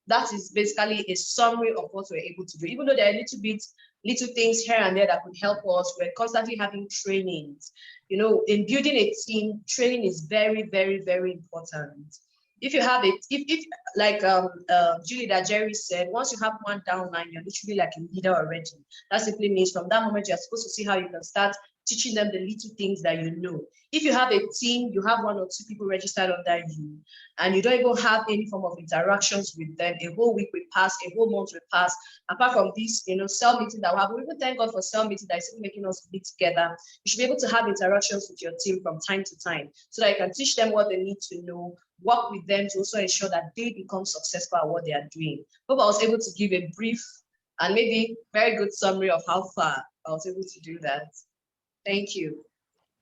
Speaker 3: that is basically a summary of what we're able to do. Even though there are little things here and there that could help us, we're constantly having trainings. In building a team, training is very, very, very important. If you have it, if like Julie that Jerry said, once you have one downline, you're literally like a leader already. That simply means from that moment, you're supposed to see how you can start teaching them the little things that you know. If you have a team, you have 1 or 2 people registered under you, and you don't even have any form of interactions with them, a whole week will pass, a whole month will pass. Apart from this, cell meeting that we have, we even thank God for cell meeting that is making us meet together. You should be able to have interactions with your team from time to time, so that you can teach them what they need to know, work with them to also ensure that they become successful at what they are doing. Hope I was able to give a brief and maybe very good summary of how far I was able to do that. Thank you.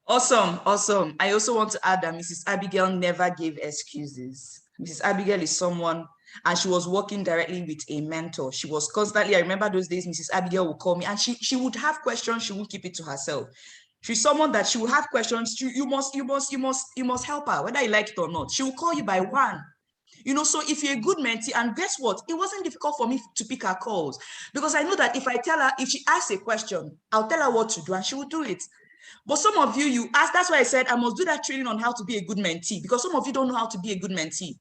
Speaker 1: Awesome, awesome. I also want to add that Mrs. Abigail never gave excuses. Mrs. Abigail is someone, and she was working directly with a mentor. She was constantly, I remember those days, Mrs. Abigail would call me, and she would have questions. She won't keep it to herself. She's someone that she will have questions. You must help her, whether you like it or not. She will call you by one. So if you're a good mentee, and guess what? It wasn't difficult for me to pick her calls, because I know that if I tell her, if she asks a question, I'll tell her what to do and she will do it. But some of you ask, that's why I said I must do that training on how to be a good mentee, because some of you don't know how to be a good mentee.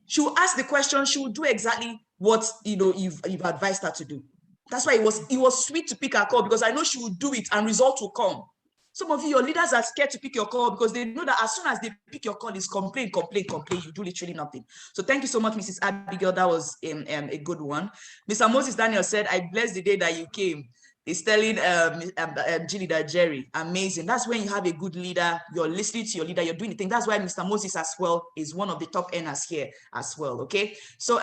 Speaker 1: She will ask the question, she will do exactly what you've advised her to do. That's why it was sweet to pick her call, because I know she will do it and results will come. Some of you, your leaders are scared to pick your call because they know that as soon as they pick your call, it's complain. You do literally nothing. So thank you so much, Mrs. Abigail. That was a good one. Mr. Moses Daniel said, I bless the day that you came. He's telling Julie that Jerry, amazing. That's when you have a good leader. You're listening to your leader. You're doing the thing. That's why Mr. Moses as well is one of the top earners here as well. Okay. So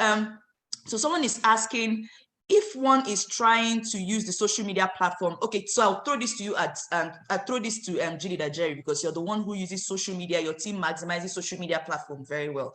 Speaker 1: someone is asking, if one is trying to use the social media platform, okay, so I'll throw this to you I'll throw this to Julie da Jerry, because you're the one who uses social media, your team maximizes social media platform very well.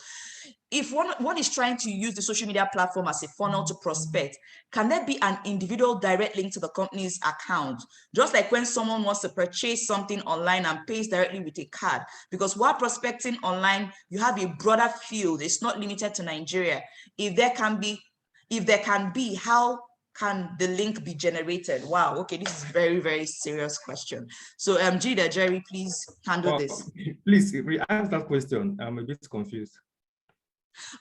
Speaker 1: If one is trying to use the social media platform as a funnel to prospect, can there be an individual direct link to the company's account? Just like when someone wants to purchase something online and pays directly with a card, because while prospecting online, you have a broader field. It's not limited to Nigeria. If there can be, how can the link be generated? Wow, okay, this is very, very serious question. So Julie, Jerry, please handle this.
Speaker 2: Please re-ask that question. I'm a bit confused.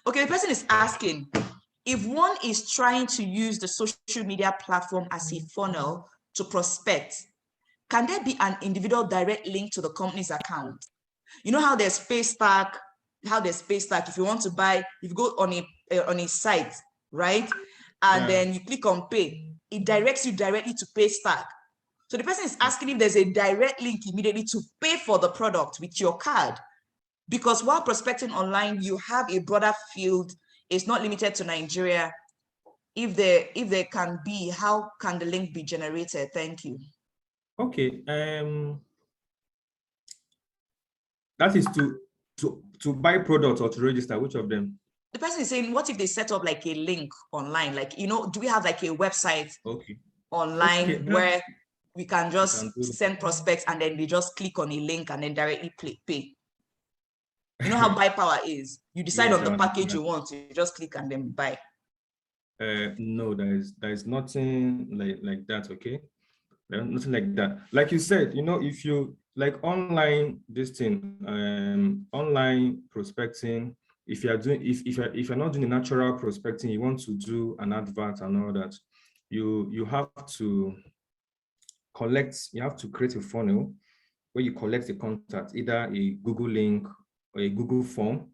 Speaker 1: Okay, the person is asking, if one is trying to use the social media platform as a funnel to prospect, can there be an individual direct link to the company's account? You know how there's Paystack, if you want to buy, if you go on a site, right? And then you click on pay, it directs you directly to Paystack. So the person is asking if there's a direct link immediately to pay for the product with your card. Because while prospecting online, you have a broader field. It's not limited to Nigeria. If there can be, how can the link be generated? Thank you.
Speaker 2: Okay. That is to buy products or to register, which of them?
Speaker 1: The person is saying, what if they set up like a link online? Like, do we have like a website online where we can just send prospects and then they just click on a link and then directly pay? You know how buy power is. You decide on the package you want, you just click and then buy.
Speaker 2: No, there is nothing like that. Okay, there's nothing like that. Like you said, if you like online online prospecting, if you're not doing the natural prospecting, you want to do an advert and all that, you have to create a funnel where you collect the contact, either a Google link or a Google form.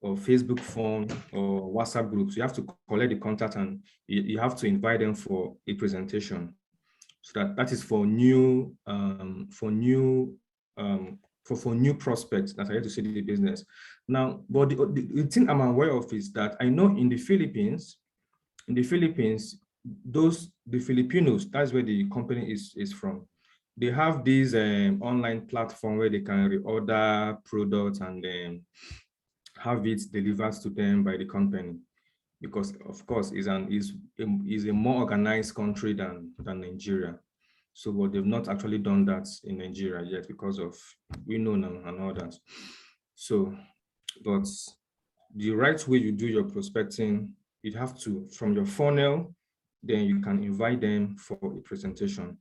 Speaker 2: or Facebook phone or WhatsApp groups. You have to collect the contact and you have to invite them for a presentation. So that is for new new prospects that are here to see the business. Now, but the thing I'm aware of is that I know in the Philippines, the Filipinos, that's where the company is from. They have these online platform where they can reorder products and then have it delivered to them by the company, because of course is a more organized country than Nigeria. So, but they've not actually done that in Nigeria yet because of we know now and all that. So, but the right way you do your prospecting, you have to, from your funnel, then you can invite them for a presentation.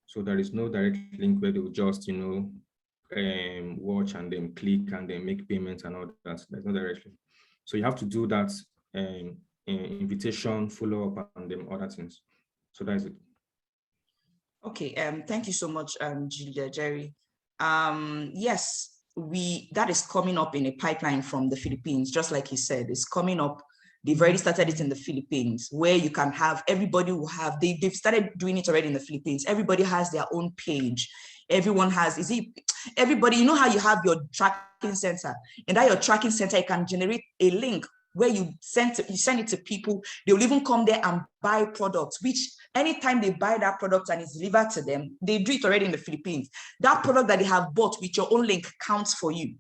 Speaker 2: So there is no direct link where they will just, watch and then click and then make payments and all that. There's no direct link. So you have to do that invitation, follow up, and then other things. So that's it.
Speaker 1: Okay, thank you so much, Jerry. Yes, that is coming up in a pipeline from the Philippines, just like he said, it's coming up. They've already started it in the Philippines, where you can have, everybody will have, they've started doing it already in the Philippines. Everybody has their own page. Everyone has, everybody, you know how you have your tracking center, and that your tracking center, you can generate a link where you send it to people. They will even come there and buy products, which anytime they buy that product and it's delivered to them, they do it already in the Philippines. That product that they have bought with your own link counts for you.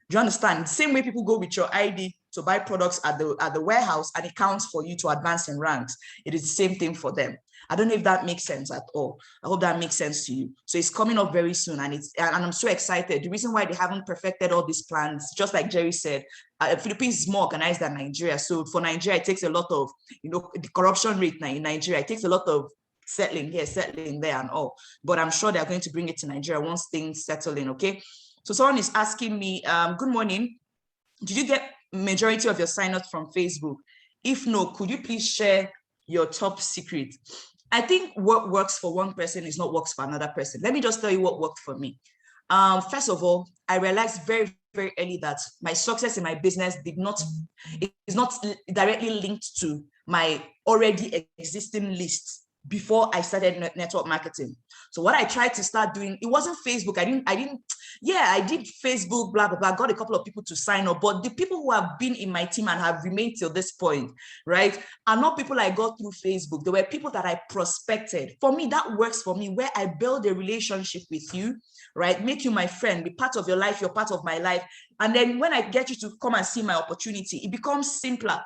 Speaker 1: Do you understand? Same way people go with your ID to buy products at the warehouse, and it counts for you to advance in ranks. It is the same thing for them. I don't know if that makes sense at all. I hope that makes sense to you. So it's coming up very soon, and I'm so excited. The reason why they haven't perfected all these plans, just like Jerry said, Philippines is more organized than Nigeria. So for Nigeria, it takes a lot of, the corruption rate in Nigeria, it takes a lot of settling here, settling there and all. But I'm sure they're going to bring it to Nigeria once things settle in, okay? So someone is asking me, good morning. Did you get majority of your signups from Facebook? If no, could you please share your top secret? I think what works for one person is not works for another person. Let me just tell you what worked for me. First of all, I realized very, very early that my success in my business is not directly linked to my already existing list before I started network marketing. So what I tried to start doing, it wasn't Facebook. I did Facebook, blah, blah, blah, got a couple of people to sign up, but the people who have been in my team and have remained till this point, right, are not people I got through Facebook. They were people that I prospected. For me, that works for me, where I build a relationship with you, right, make you my friend, be part of your life, you're part of my life. And then when I get you to come and see my opportunity, it becomes simpler.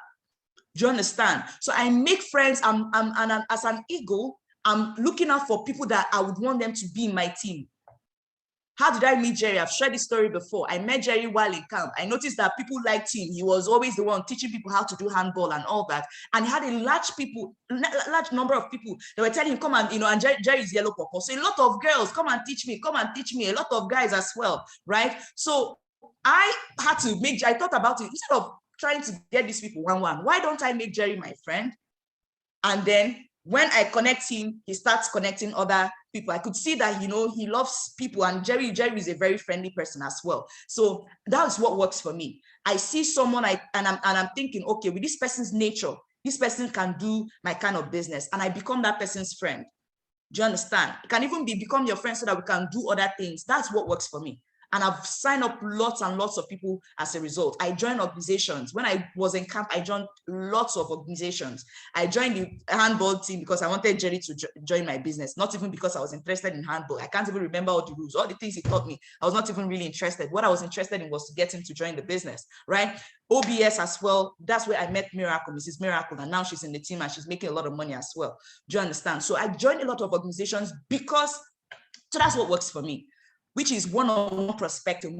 Speaker 1: Do you understand? So I make friends, and as an ego, I'm looking out for people that I would want them to be in my team. How did I meet Jerry? I've shared this story before. I met Jerry while in camp. I noticed that people liked him. He was always the one teaching people how to do handball and all that. And he had a large number of people that were telling him, come and, and Jerry's yellow purple. So a lot of girls, come and teach me, a lot of guys as well, right? So I thought about it, instead of trying to get these people one-on-one, why don't I make Jerry my friend? And then when I connect him, he starts connecting other people. I could see that, he loves people, and Jerry is a very friendly person as well. So that's what works for me. I see someone and I'm thinking, okay, with this person's nature, this person can do my kind of business, and I become that person's friend. Do you understand? It can even become your friend so that we can do other things. That's what works for me. And I've signed up lots and lots of people as a result. I joined organizations. When I was in camp, I joined lots of organizations. I joined the handball team because I wanted Jerry to join my business, not even because I was interested in handball. I can't even remember all the rules, all the things he taught me. I was not even really interested. What I was interested in was to get him to join the business, right? OBS as well. That's where I met Miracle, Mrs. Miracle, and now she's in the team and she's making a lot of money as well. Do you understand? So I joined a lot of organizations so that's what works for me, which is one-on-one prospecting.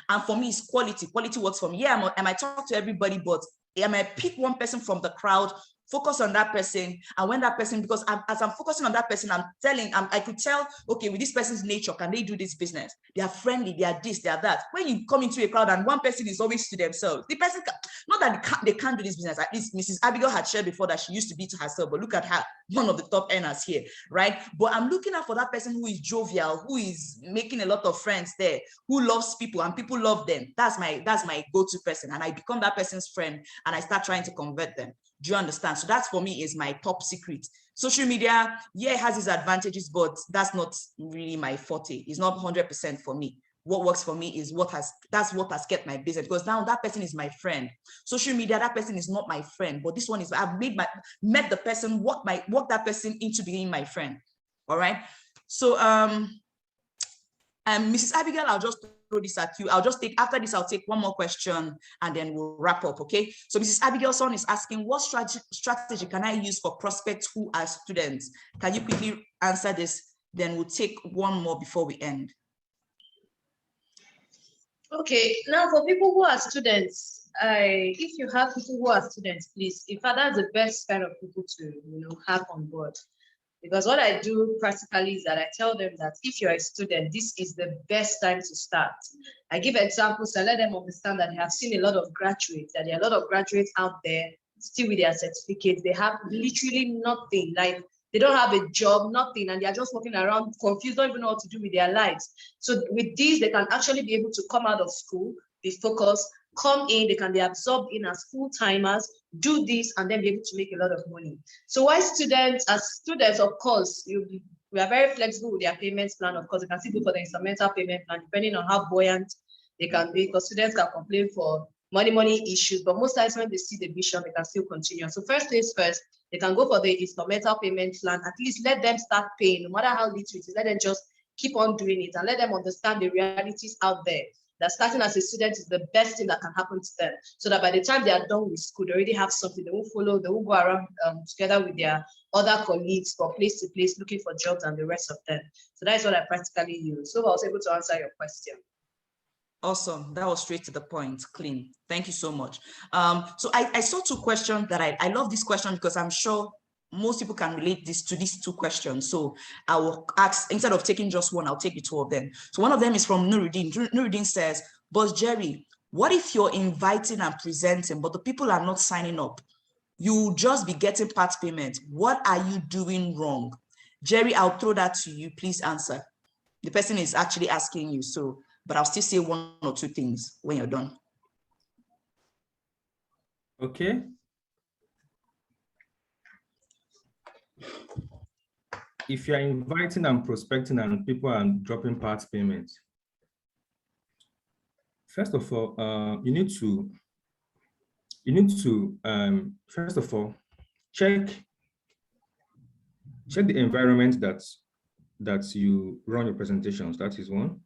Speaker 1: And for me, it's quality. Quality works for me. Yeah, I might talk to everybody, but I might pick one person from the crowd focus on that person. And when that person, because as I'm focusing on that person, I could tell, okay, with this person's nature, can they do this business? They are friendly, they are this, they are that. When you come into a crowd and one person is always to themselves, the person, not that they can't do this business. At least Mrs. Abigail had shared before that she used to be to herself, but look at her, one of the top earners here, right? But I'm looking out for that person who is jovial, who is making a lot of friends there, who loves people and people love them. That's my go-to person. And I become that person's friend and I start trying to convert them. Do you understand? So that's for me is my top secret. Social media, yeah, it has its advantages, but that's not really my forte. It's not 100% for me. What works for me is that's what has kept my business, because now that person is my friend. Social media, that person is not my friend, but this one is, I've met the person, work that person into being my friend. All right. So Mrs. Abigail, I'll just throw this at you. After this, I'll take one more question and then we'll wrap up, okay? So Mrs. Abigail's son is asking, what strategy can I use for prospects who are students? Can you quickly answer this? Then we'll take one more before we end.
Speaker 3: Okay, now for people who are students, if you have people who are students, please, in fact, that's the best kind of people to have on board. Because what I do practically is that I tell them that if you're a student, this is the best time to start. I give examples and let them understand that they have seen a lot of graduates, that there are a lot of graduates out there still with their certificates. They have literally nothing, like they don't have a job, nothing, and they're just walking around confused, don't even know what to do with their lives. So with these, they can actually be able to come out of school, be focused, come in, they can be absorbed in as full-timers, do this, and then be able to make a lot of money. So why students, as students, of course, we are very flexible with their payments plan. Of course, they can still go for the instrumental payment plan, depending on how buoyant they can be, because students can complain for money issues, but most times when they see the vision, they can still continue. So first things first, they can go for the instrumental payment plan. At least let them start paying, no matter how little it is, let them just keep on doing it and let them understand the realities out there. That starting as a student is the best thing that can happen to them, so that by the time they are done with school, they already have something. They will follow, they will go around together with their other colleagues from place to place looking for jobs and the rest of them. So that is what I practically use. So I was able to answer your question.
Speaker 1: Awesome. That was straight to the point. Clean. Thank you so much. So I saw two questions that I love this question because I'm sure most people can relate to these two questions. So I will ask, instead of taking just one, I'll take the two of them. So one of them is from Nuruddin. Nuruddin says, Boss Jerry, what if you're inviting and presenting, but the people are not signing up? You'll just be getting part payment. What are you doing wrong? Jerry, I'll throw that to you. Please answer. The person is actually asking you, so, but I'll still say one or two things when you're done.
Speaker 2: Okay. If you're inviting and prospecting and people are dropping part payments, first of all, you need to first of all check the environment that you run your presentations. That is one.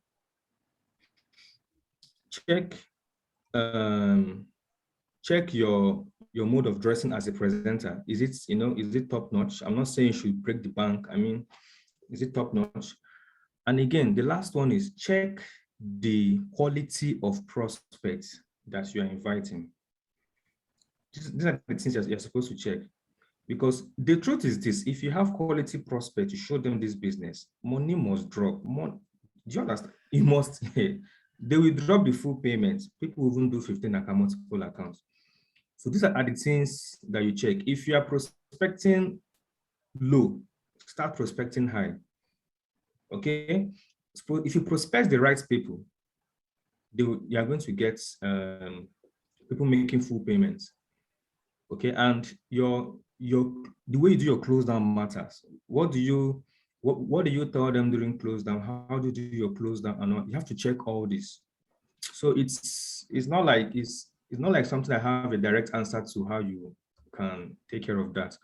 Speaker 2: Check your mode of dressing as a presenter. Is it top notch? I'm not saying you should break the bank. I mean, is it top notch? And again, the last one is check the quality of prospects that you are inviting. These are the things that you're supposed to check. Because the truth is this: if you have quality prospects, you show them this business, money must drop. Do you understand? You must. They will drop the full payment. People will even do 15 multiple accounts. So these are the things that you check. If you are prospecting low, start prospecting high. Okay. So if you prospect the right people, you are going to get people making full payments. Okay, and the way you do your close down matters. What do you tell them during close down? How do you do your close down? And you have to check all this. So it's not like something I have a direct answer to how you can take care of that.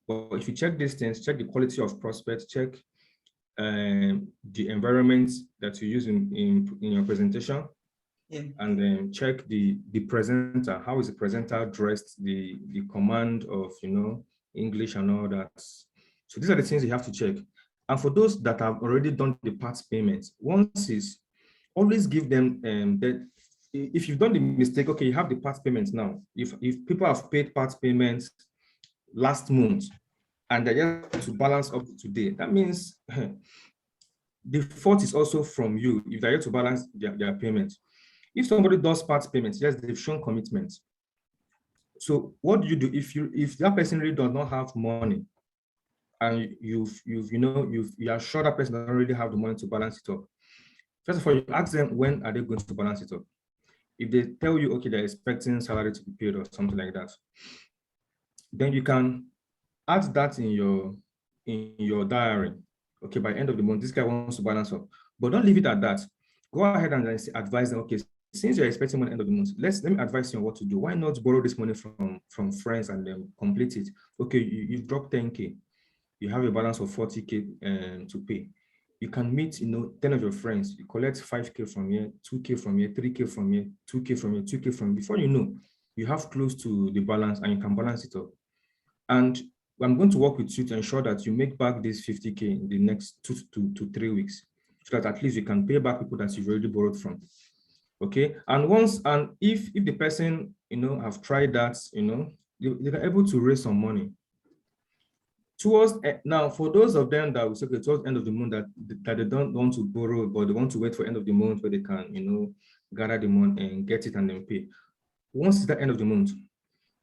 Speaker 2: But if you check these things, check the quality of prospects, check the environment that you use in your presentation, yeah, and then check the presenter. How is the presenter dressed? The command of English and all that. So these are the things you have to check. And for those that have already done the part payments, once is always give them that. If you've done the mistake, okay, you have the part payments now. If people have paid part payments last month and they're yet to balance up to today, that means the fault is also from you if they're yet to balance their payment. If somebody does part payments, yes, they've shown commitment. So what do you do if that person really does not have money and you are sure that person doesn't really have the money to balance it up? First of all, you ask them when are they going to balance it up. If they tell you, okay, they're expecting salary to be paid or something like that, then you can add that in your diary. Okay, by the end of the month, this guy wants to balance up. But don't leave it at that. Go ahead and advise them, okay, since you're expecting money at the end of the month, let me advise you on what to do. Why not borrow this money from friends and then complete it? Okay, you've dropped 10K. You have a balance of 40K to pay. You can meet 10 of your friends. You collect 5K from here, 2K from here, 3K from here, 2K from here, 2K from here. Before you know, you have close to the balance and you can balance it up. And I'm going to work with you to ensure that you make back this 50K in the next 2 to 3 weeks, so that at least you can pay back people that you've already borrowed from. Okay. And if the person, have tried that, they're able to raise some money. Now, for those of them that will say, okay, towards the end of the month that they don't want to borrow, but they want to wait for end of the month where they can, gather the money and get it and then pay. Once it's the end of the month,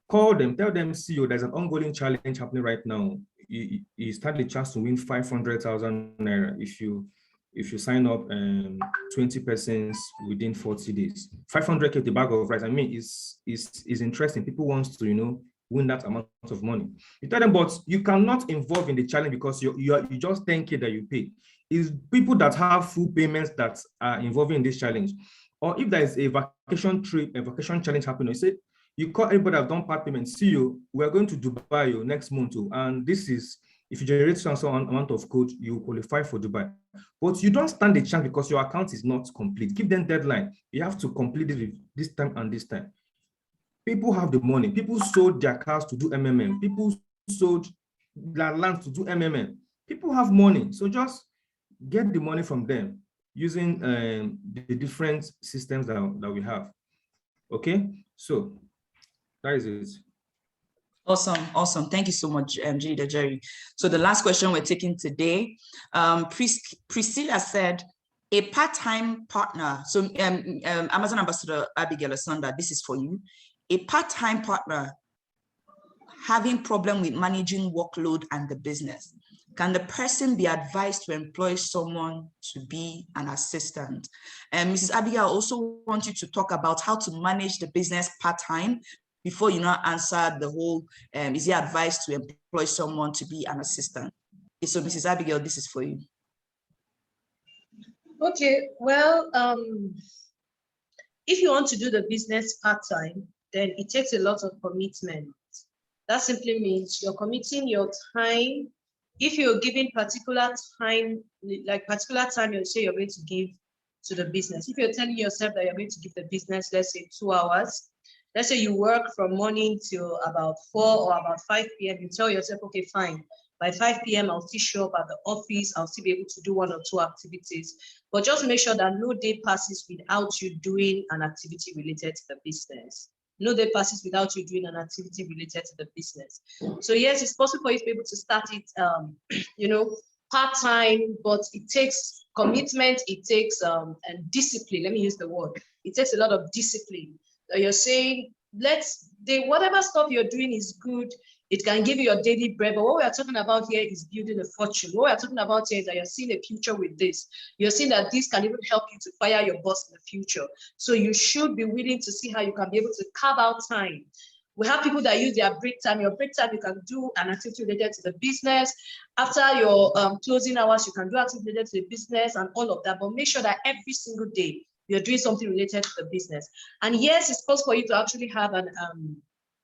Speaker 2: call them, tell them, see you, there's an ongoing challenge happening right now. You stand a chance to win 500,000 naira if you sign up 20 persons within 40 days. 500K the bag of rice. I mean, is interesting. People want to, win that amount of money. You tell them, but you cannot involve in the challenge because you just 10K that you pay. Is people that have full payments that are involving in this challenge. Or if there is a vacation challenge happening, you say, you call everybody that done part payment, see you, we're going to Dubai next month, and this is, if you generate some amount of code, you qualify for Dubai. But you don't stand a chance because your account is not complete. Give them deadline. You have to complete it this time and this time. People have the money. People sold their cars to do MMM. People sold their land to do MMM. People have money. So just get the money from them using the different systems that we have. Okay, so that is it.
Speaker 1: Awesome. Thank you so much, Jerry. So the last question we're taking today, Priscilla said, a part-time partner. So Amazon Ambassador Abigail Asanda, this is for you. A part-time partner having problem with managing workload and the business. Can the person be advised to employ someone to be an assistant? And Mrs. Abigail, I also want you to talk about how to manage the business part-time before you now answer the whole, is it advised to employ someone to be an assistant? Okay, so Mrs. Abigail, this is for you.
Speaker 3: Okay, well, if you want to do the business part-time, then it takes a lot of commitment. That simply means you're committing your time. If you're giving particular time, like particular time you say you're going to give to the business. If you're telling yourself that you're going to give the business, let's say 2 hours, let's say you work from morning till about 4 or about 5 p.m. You tell yourself, okay, fine. By 5 p.m., I'll still show up at the office. I'll still be able to do 1 or 2 activities. But just make sure that no day passes without you doing an activity related to the business. No day passes without you doing an activity related to the business. So yes, it's possible for you to be able to start it, part-time, but it takes commitment, it takes and discipline. Let me use the word. It takes a lot of discipline. You're saying, whatever stuff you're doing is good. It can give you your daily bread. But what we are talking about here is building a fortune. What we are talking about here is that you're seeing a future with this. You're seeing that this can even help you to fire your boss in the future. So you should be willing to see how you can be able to carve out time. We have people that use their break time. Your break time, you can do an activity related to the business. After your closing hours, you can do activity related to the business and all of that. But make sure that every single day, you're doing something related to the business. And yes, it's possible for you to actually have an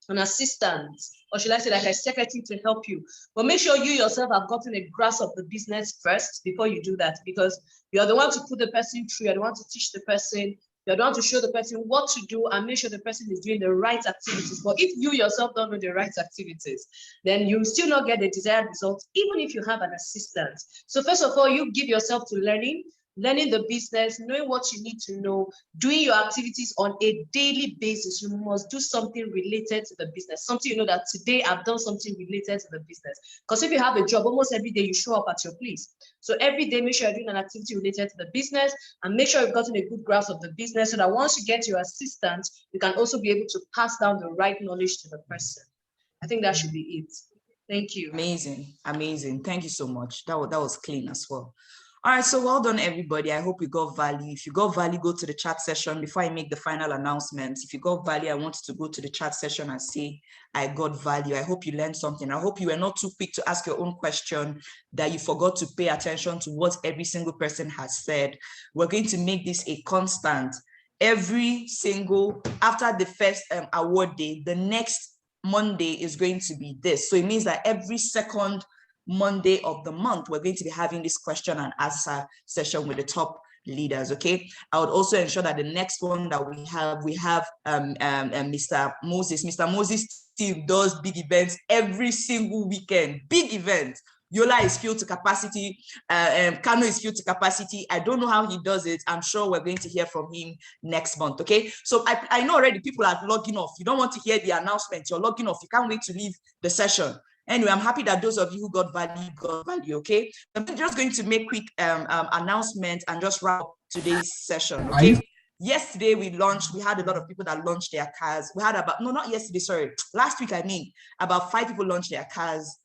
Speaker 3: assistant, or should I say like a secretary to help you. But make sure you yourself have gotten a grasp of the business first before you do that, because you're the one to put the person through, you're the one to teach the person, you're the one to show the person what to do and make sure the person is doing the right activities. But if you yourself don't know the right activities, then you still not get the desired results, even if you have an assistant. So first of all, you give yourself to learning. learning the business, knowing what you need to know, doing your activities on a daily basis. You must do something related to the business, something you know that today I've done something related to the business. Because if you have a job, almost every day you show up at your place. So every day, make sure you're doing an activity related to the business, and make sure you've gotten a good grasp of the business so that once you get your assistant, you can also be able to pass down the right knowledge to the person. I think that should be it. Thank you.
Speaker 1: Amazing, amazing. Thank you so much. That was clean as well. All right, so well done, everybody. I hope you got value. If you got value, go to the chat session before I make the final announcements. If you got value, I want you to go to the chat session and say, I got value. I hope you learned something. I hope you were not too quick to ask your own question, that you forgot to pay attention to what every single person has said. We're going to make this a constant. Every single, after the first award day, the next Monday is going to be this. So it means that every second Monday of the month, we're going to be having this question and answer session with the top leaders. Okay, I would also ensure that the next one that we have Mr. Moses. Mr. Moses' team does big events every single weekend. Big events. Yola is filled to capacity. Kano is filled to capacity. I don't know how he does it. I'm sure we're going to hear from him next month. Okay, so I know already people are logging off. You don't want to hear the announcement. You're logging off. You can't wait to leave the session. Anyway, I'm happy that those of you who got value, okay? I'm just going to make quick announcement and just wrap up today's session, okay? Yesterday we had a lot of people that launched their cars. We had about, no, not yesterday, sorry. Last week, I mean, about 5 people launched their cars.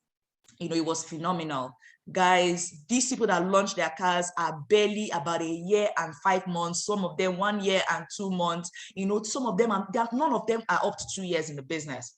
Speaker 1: You know, it was phenomenal. Guys, these people that launched their cars are barely about 1 year and 5 months. Some of them 1 year and 2 months. You know, some of them, none of them are up to 2 years in the business.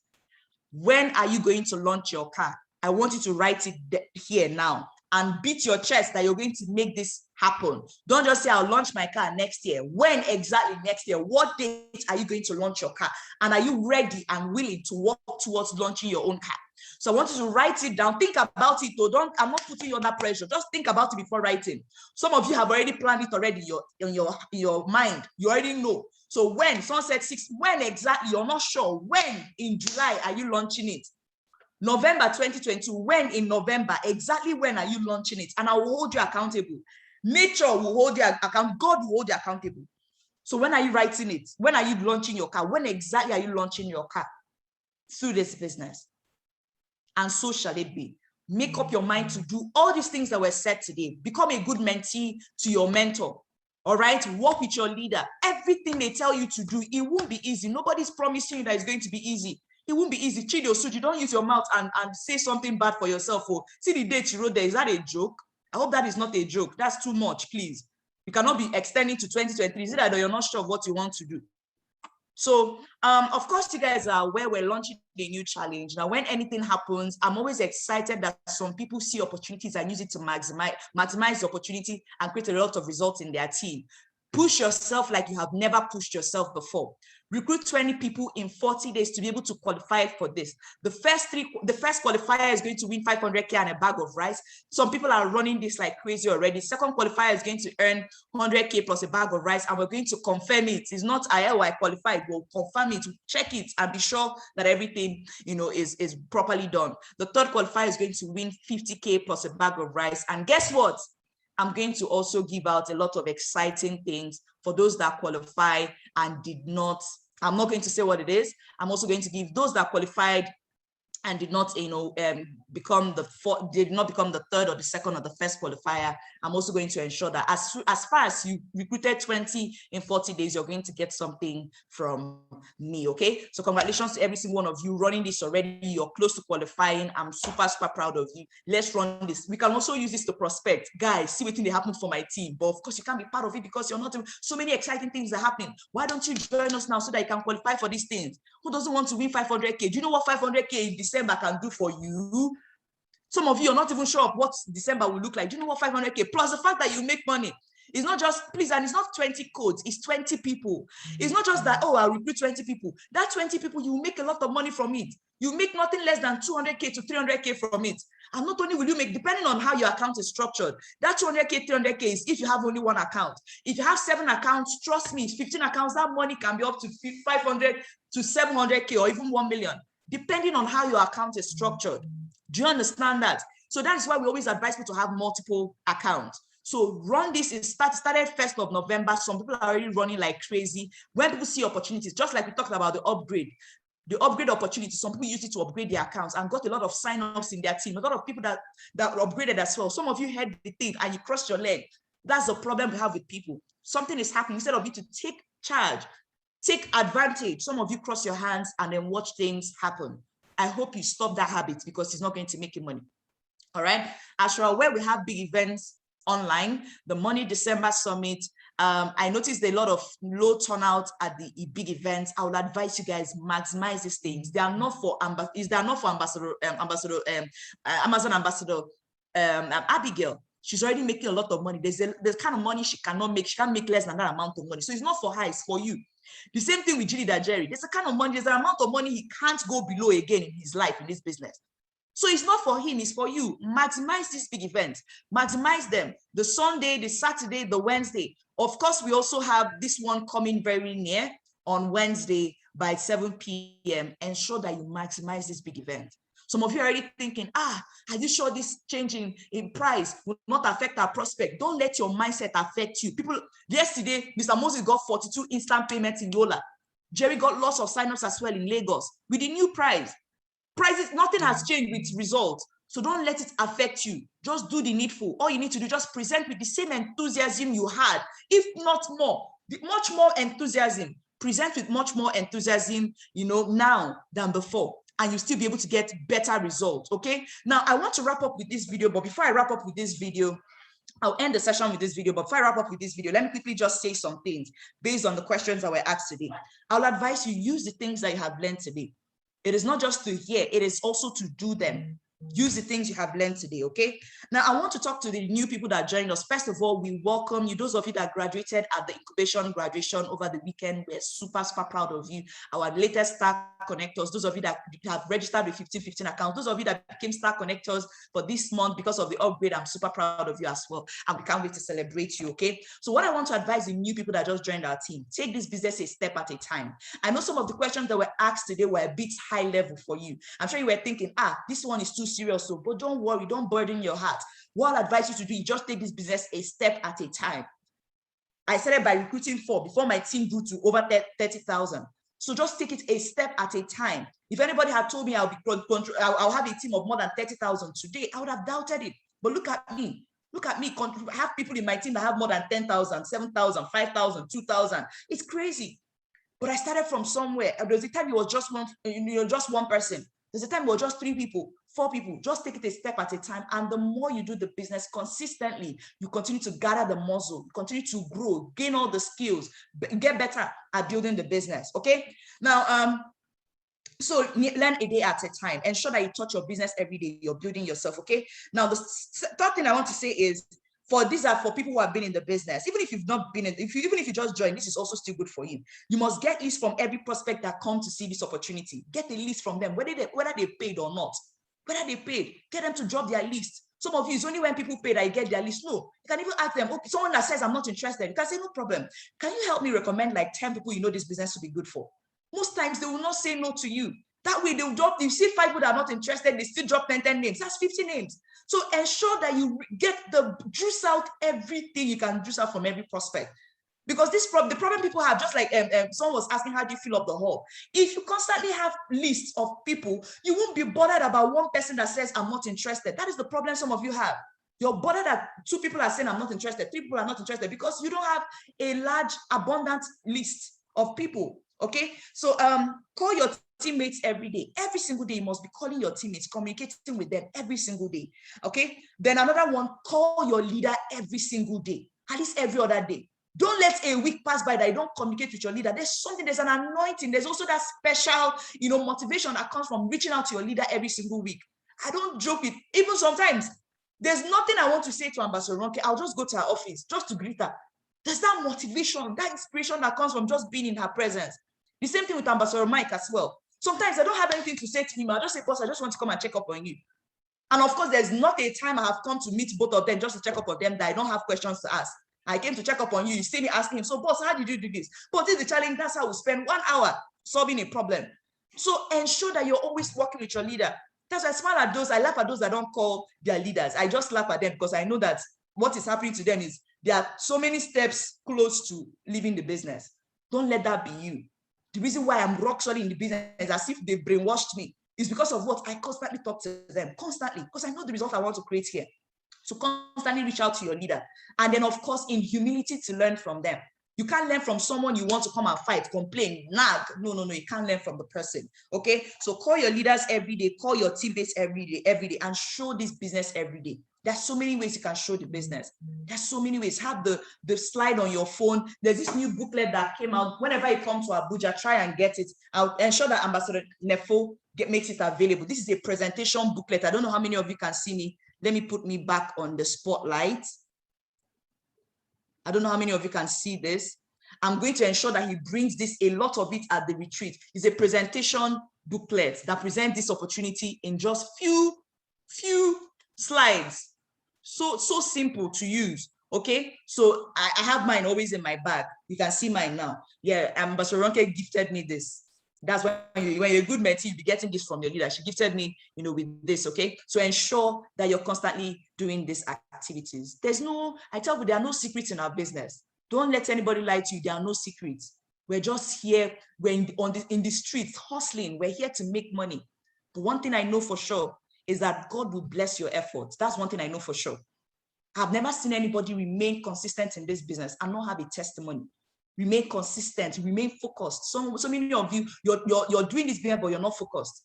Speaker 1: When are you going to launch your car? I want you to write it here now and beat your chest that you're going to make this happen. Don't just say, I'll launch my car next year. When exactly next year? What date are you going to launch your car? And are you ready and willing to work towards launching your own car? So I want you to write it down. Think about it. Though. I'm not putting you under pressure. Just think about it before writing. Some of you have already planned it already in your mind. You already know. So when someone said 6, when exactly, you're not sure. When in July are you launching it? November 2022, when in November, exactly when are you launching it? And I will hold you accountable. Nature will hold you accountable. God will hold you accountable. So when are you writing it? When are you launching your car? When exactly are you launching your car? Through this business. And so shall it be. Make up your mind to do all these things that were said today. Become a good mentee to your mentor. All right, work with your leader. Everything they tell you to do, it won't be easy. Nobody's promising you that it's going to be easy. It won't be easy. Chido, so you don't use your mouth and say something bad for yourself. Oh, see the date you wrote there. Is that a joke? I hope that is not a joke. That's too much, please. You cannot be extending to 2023. Is it that you're not sure of what you want to do? So, of course, you guys are aware we're launching a new challenge. Now, when anything happens, I'm always excited that some people see opportunities and use it to maximize the opportunity and create a lot of results in their team. Push yourself like you have never pushed yourself before. Recruit 20 people in 40 days to be able to qualify for this. The first qualifier is going to win 500K and a bag of rice. Some people are running this like crazy already. Second qualifier is going to earn 100K plus a bag of rice, and we're going to confirm it. It's not I qualified. We'll confirm it, check it, and be sure that everything, you know, is properly done. The third qualifier is going to win 50K plus a bag of rice. And guess what? I'm going to also give out a lot of exciting things for those that qualify and did not. I'm not going to say what it is. I'm also going to give those that qualified and did not, you know, become the third or the second or the first qualifier. I'm also going to ensure that as far as you recruited 20 in 40 days, you're going to get something from me, okay? So congratulations to every single one of you running this already. You're close to qualifying. I'm super, super proud of you. Let's run this. We can also use this to prospect. Guys, see what thing happened for my team. But of course, you can't be part of it because you're not. So many exciting things are happening. Why don't you join us now so that you can qualify for these things? Who doesn't want to win 500K? Do you know what 500K in December can do for you? Some of you are not even sure of what December will look like. Do you know what 500K? Plus the fact that you make money. It's not just, please, and it's not 20 codes, it's 20 people. It's not just that, oh, I'll recruit 20 people. That 20 people, you will make a lot of money from it. You make nothing less than 200K to 300K from it. And not only will you make, depending on how your account is structured, that 200K, 300K is if you have only one account. If you have 7 accounts, trust me, 15 accounts, that money can be up to 500 to 700K or even 1 million, depending on how your account is structured. Do you understand that? So that is why we always advise people to have multiple accounts. So run this, it started 1st of November. Some people are already running like crazy. When people see opportunities, just like we talked about the upgrade opportunity, some people use it to upgrade their accounts and got a lot of sign-ups in their team. A lot of people that upgraded as well. Some of you heard the thing and you crossed your leg. That's the problem we have with people. Something is happening. Instead of you to take charge, take advantage, some of you cross your hands and then watch things happen. I hope you stop that habit because it's not going to make you money. All right. As you're aware, we have big events online, the Money December Summit. I noticed a lot of low turnout at the big events. I would advise you guys maximize these things. They are not for Amazon ambassador Abigail. She's already making a lot of money. There's kind of money she cannot make. She can't make less than that amount of money. So it's not for her, it's for you. The same thing with Jerry. There's a kind of money, there's an amount of money he can't go below again in his life, in this business. So it's not for him, it's for you. Maximize these big events. Maximize them. The Sunday, the Saturday, the Wednesday. Of course, we also have this one coming very near on Wednesday by 7 p.m. Ensure that you maximize this big event. Some of you are already thinking, are you sure this changing in price will not affect our prospect? Don't let your mindset affect you. People, yesterday, Mr. Moses got 42 instant payments in Yola. Jerry got lots of signups as well in Lagos with the new price. Prices, nothing has changed with results. So don't let it affect you. Just do the needful. All you need to do, just present with the same enthusiasm you had, if not more, much more enthusiasm. Present with much more enthusiasm, now than before. And you'll still be able to get better results, okay? Now, I want to wrap up with this video, but before I wrap up with this video, I'll end the session with this video, but before I wrap up with this video, let me quickly just say some things based on the questions that were asked today. I'll advise you use the things that you have learned today. It is not just to hear, it is also to do them. Use the things you have learned today, okay? Now, I want to talk to the new people that joined us. First of all, we welcome you. Those of you that graduated at the incubation graduation over the weekend, we're super, super proud of you. Our latest Star Connectors, those of you that have registered with 1515 accounts, those of you that became Star Connectors for this month because of the upgrade, I'm super proud of you as well. And we can't wait to celebrate you, okay? So what I want to advise the new people that just joined our team, take this business a step at a time. I know some of the questions that were asked today were a bit high level for you. I'm sure you were thinking, this one is too serious, so but don't worry, don't burden your heart. What I'll advise you to do is just take this business a step at a time. I started by recruiting 4 before my team grew to over 30,000. So just take it a step at a time. If anybody had told me I'll have a team of more than 30,000 today, I would have doubted it. But look at me. Look at me. I have people in my team that have more than 10,000, 7,000, 5,000, 2,000. It's crazy. But I started from somewhere. There was a time it was just one person. There's a time it was just 3 people, 4 people. Just take it a step at a time. And the more you do the business consistently, you continue to gather the muscle, you continue to grow, gain all the skills, get better at building the business. Okay. Now, so learn a day at a time. Ensure that you touch your business every day. You're building yourself. Okay. Now, the third thing I want to say is, these are for people who have been in the business. Even if you've not been in, even if you just joined, this is also still good for you. You must get lists from every prospect that comes to see this opportunity. Get a list from them, whether they paid or not. Whether they paid, get them to drop their list. Some of you, it's only when people pay that you get their list. No, you can even ask them, okay, someone that says I'm not interested, you can say, no problem. Can you help me recommend like 10 people you know this business to be good for? Most times they will not say no to you. That way they'll drop, you see 5 people that are not interested, they still drop 10 names. That's 50 names. So ensure that you get juice out everything you can juice out from every prospect. Because the problem people have, just like someone was asking, how do you fill up the hall? If you constantly have lists of people, you won't be bothered about one person that says, I'm not interested. That is the problem some of you have. You're bothered that 2 people are saying, I'm not interested, 3 people are not interested, because you don't have a large, abundant list of people. Okay, so call your teammates every day. Every single day, you must be calling your teammates, communicating with them every single day. Okay, then another one, call your leader every single day, at least every other day. Don't let a week pass by that you don't communicate with your leader. There's an anointing. There's also that special, motivation that comes from reaching out to your leader every single week. I don't joke with, even sometimes, there's nothing I want to say to Ambassador Ronke. I'll just go to her office just to greet her. There's that motivation, that inspiration that comes from just being in her presence. The same thing with Ambassador Mike as well. Sometimes I don't have anything to say to him. I'll just say, boss, I just want to come and check up on you. And of course, there's not a time I have come to meet both of them just to check up on them that I don't have questions to ask. I came to check up on you. You see me asking him, so boss, how did you do this? But this is the challenge. That's how we spend 1 hour solving a problem. So ensure that you're always working with your leader. That's why I smile at those. I laugh at those that don't call their leaders. I just laugh at them because I know that what is happening to them is there are so many steps close to leaving the business. Don't let that be you. The reason why I'm rock solid in the business is as if they brainwashed me. It's because of what I constantly talk to them, constantly, because I know the result I want to create here. So constantly reach out to your leader. And then, of course, in humility to learn from them. You can't learn from someone you want to come and fight, complain, nag. No. You can't learn from the person. Okay. So call your leaders every day, call your teammates every day, and show this business every day. There's so many ways you can show the business. There's so many ways. Have the slide on your phone. There's this new booklet that came out. Whenever you come to Abuja, try and get it. I'll ensure that Ambassador Nefo makes it available. This is a presentation booklet. I don't know how many of you can see me. Let me put me back on the spotlight. I don't know how many of you can see this. I'm going to ensure that he brings this, a lot of it at the retreat. It's a presentation booklet that presents this opportunity in just few slides. So simple to use. Okay, so I have mine always in my bag. You can see mine now. Yeah, Ambassador Ronke gifted me this. That's when you're a good mentee, you'll be getting this from your leader. She gifted me, with this, okay? So ensure that you're constantly doing these activities. I tell you, there are no secrets in our business. Don't let anybody lie to you. There are no secrets. We're just here, we're in the streets, hustling. We're here to make money. But one thing I know for sure is that God will bless your efforts. That's one thing I know for sure. I've never seen anybody remain consistent in this business and not have a testimony. Remain consistent, remain focused. So many of you, you're doing this business, but you're not focused.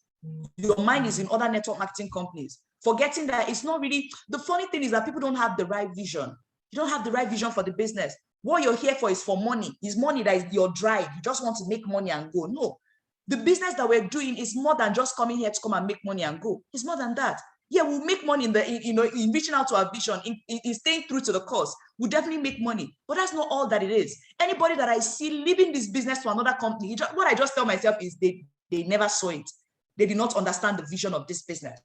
Speaker 1: Your mind is in other network marketing companies, forgetting that it's not really, the funny thing is that people don't have the right vision. You don't have the right vision for the business. What you're here for is for money. It's money that is your drive. You just want to make money and go. No, the business that we're doing is more than just coming here to come and make money and go. It's more than that. Yeah, we'll make money in reaching out to our vision, in staying true to the cause. We'll definitely make money, but that's not all that it is. Anybody that I see leaving this business to another company, what I just tell myself is they never saw it. They did not understand the vision of this business.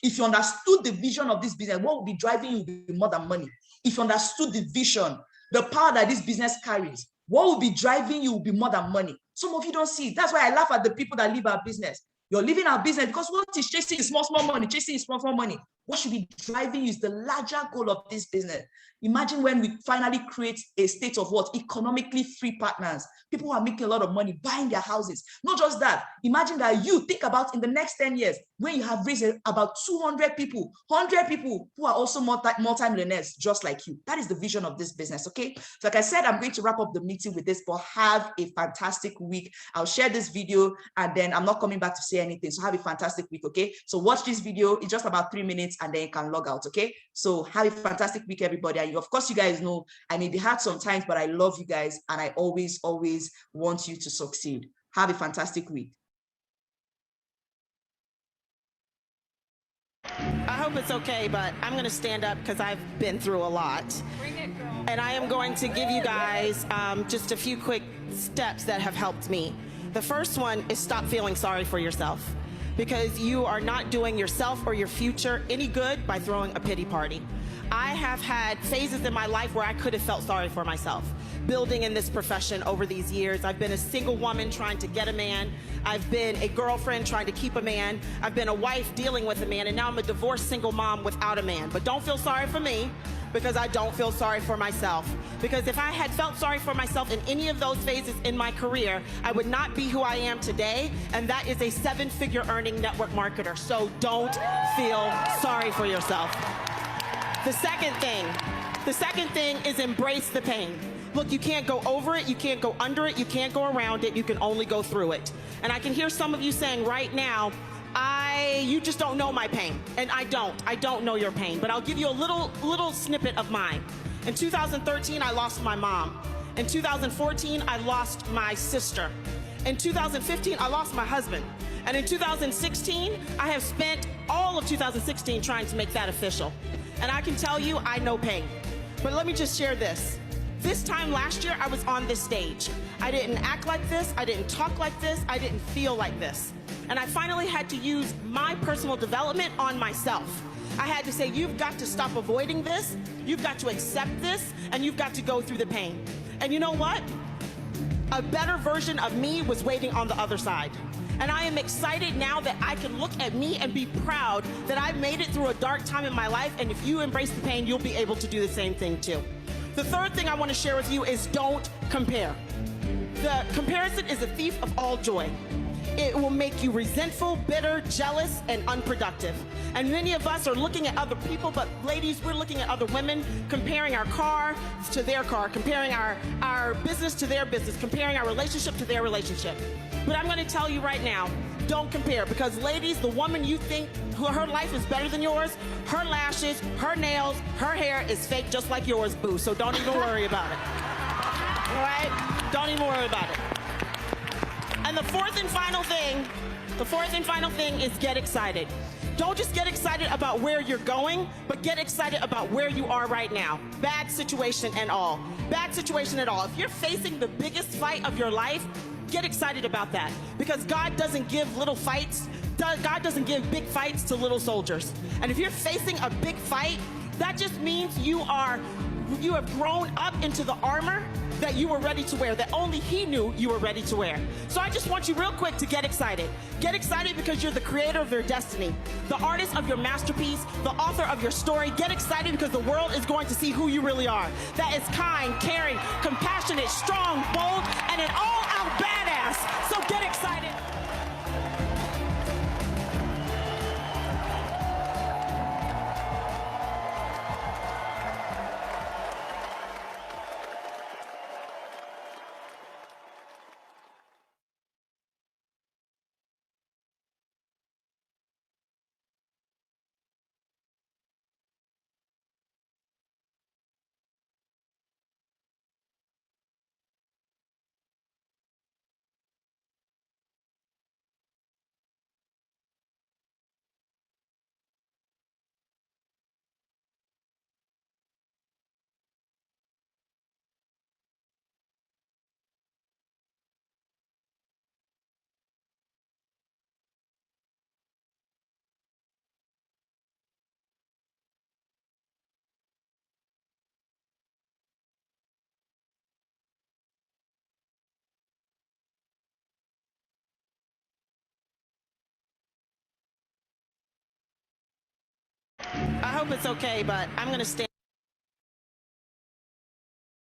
Speaker 1: If you understood the vision of this business, what would be driving you will be more than money. If you understood the vision, the power that this business carries, what will be driving you will be more than money. Some of you don't see it. That's why I laugh at the people that leave our business. You're leaving our business because what is chasing is small money, chasing is small money. What should be driving you is the larger goal of this business. Imagine when we finally create a state of what? Economically free partners. People who are making a lot of money, buying their houses. Not just that. Imagine that you think about in the next 10 years, when you have raised about 200 people, 100 people who are also multi-millionaires just like you. That is the vision of this business, okay? So like I said, I'm going to wrap up the meeting with this, but have a fantastic week. I'll share this video and then I'm not coming back to say anything. So have a fantastic week, okay? So watch this video. It's just about 3 minutes and then you can log out, okay? So have a fantastic week, everybody. And of course, you guys know I may be hard sometimes, but I love you guys and I always want you to succeed. Have a fantastic week.
Speaker 5: I hope it's okay, but I'm going to stand up because I've been through a lot. Bring it, girl. And I am going to give you guys just a few quick steps that have helped me. The first one is stop feeling sorry for yourself, because you are not doing yourself or your future any good by throwing a pity party. I have had phases in my life where I could have felt sorry for myself. Building in this profession over these years, I've been a single woman trying to get a man. I've been a girlfriend trying to keep a man. I've been a wife dealing with a man, and now I'm a divorced single mom without a man. But don't feel sorry for me, because I don't feel sorry for myself. Because if I had felt sorry for myself in any of those phases in my career, I would not be who I am today, and that is a 7-figure earning network marketer. So don't feel sorry for yourself. The second thing is embrace the pain. Look, you can't go over it, you can't go under it, you can't go around it, you can only go through it. And I can hear some of you saying right now, you just don't know my pain. And I don't know your pain, but I'll give you a little snippet of mine. In 2013, I lost my mom. In 2014, I lost my sister. In 2015, I lost my husband. And in 2016, I have spent all of 2016 trying to make that official. And I can tell you, I know pain. But let me just share this. This time last year, I was on this stage. I didn't act like this, I didn't talk like this, I didn't feel like this. And I finally had to use my personal development on myself. I had to say, you've got to stop avoiding this, you've got to accept this, and you've got to go through the pain. And you know what? A better version of me was waiting on the other side. And I am excited now that I can look at me and be proud that I made it through a dark time in my life. And if you embrace the pain, you'll be able to do the same thing too. The third thing I want to share with you is don't compare. The comparison is a thief of all joy. It will make you resentful, bitter, jealous, and unproductive. And many of us are looking at other people, but ladies, we're looking at other women, comparing our car to their car, comparing our business to their business, comparing our relationship to their relationship. But I'm going to tell you right now, don't compare, because ladies, the woman you think her life is better than yours, her lashes, her nails, her hair is fake just like yours, boo. So don't even worry about it. All right? Don't even worry about it. And the fourth and final thing is get excited. Don't just get excited about where you're going, but get excited about where you are right now. Bad situation and all. Bad situation at all. If you're facing the biggest fight of your life, get excited about that, because God doesn't give little fights. God doesn't give big fights to little soldiers. And if you're facing a big fight, that just means you have grown up into the armor that you were ready to wear, that only He knew you were ready to wear. So I just want you real quick to get excited. Get excited because you're the creator of your destiny, the artist of your masterpiece, the author of your story. Get excited because the world is going to see who you really are. That is kind, caring, compassionate, strong, bold, and an all-out badass. So get excited. I hope it's okay, but I'm going to stand.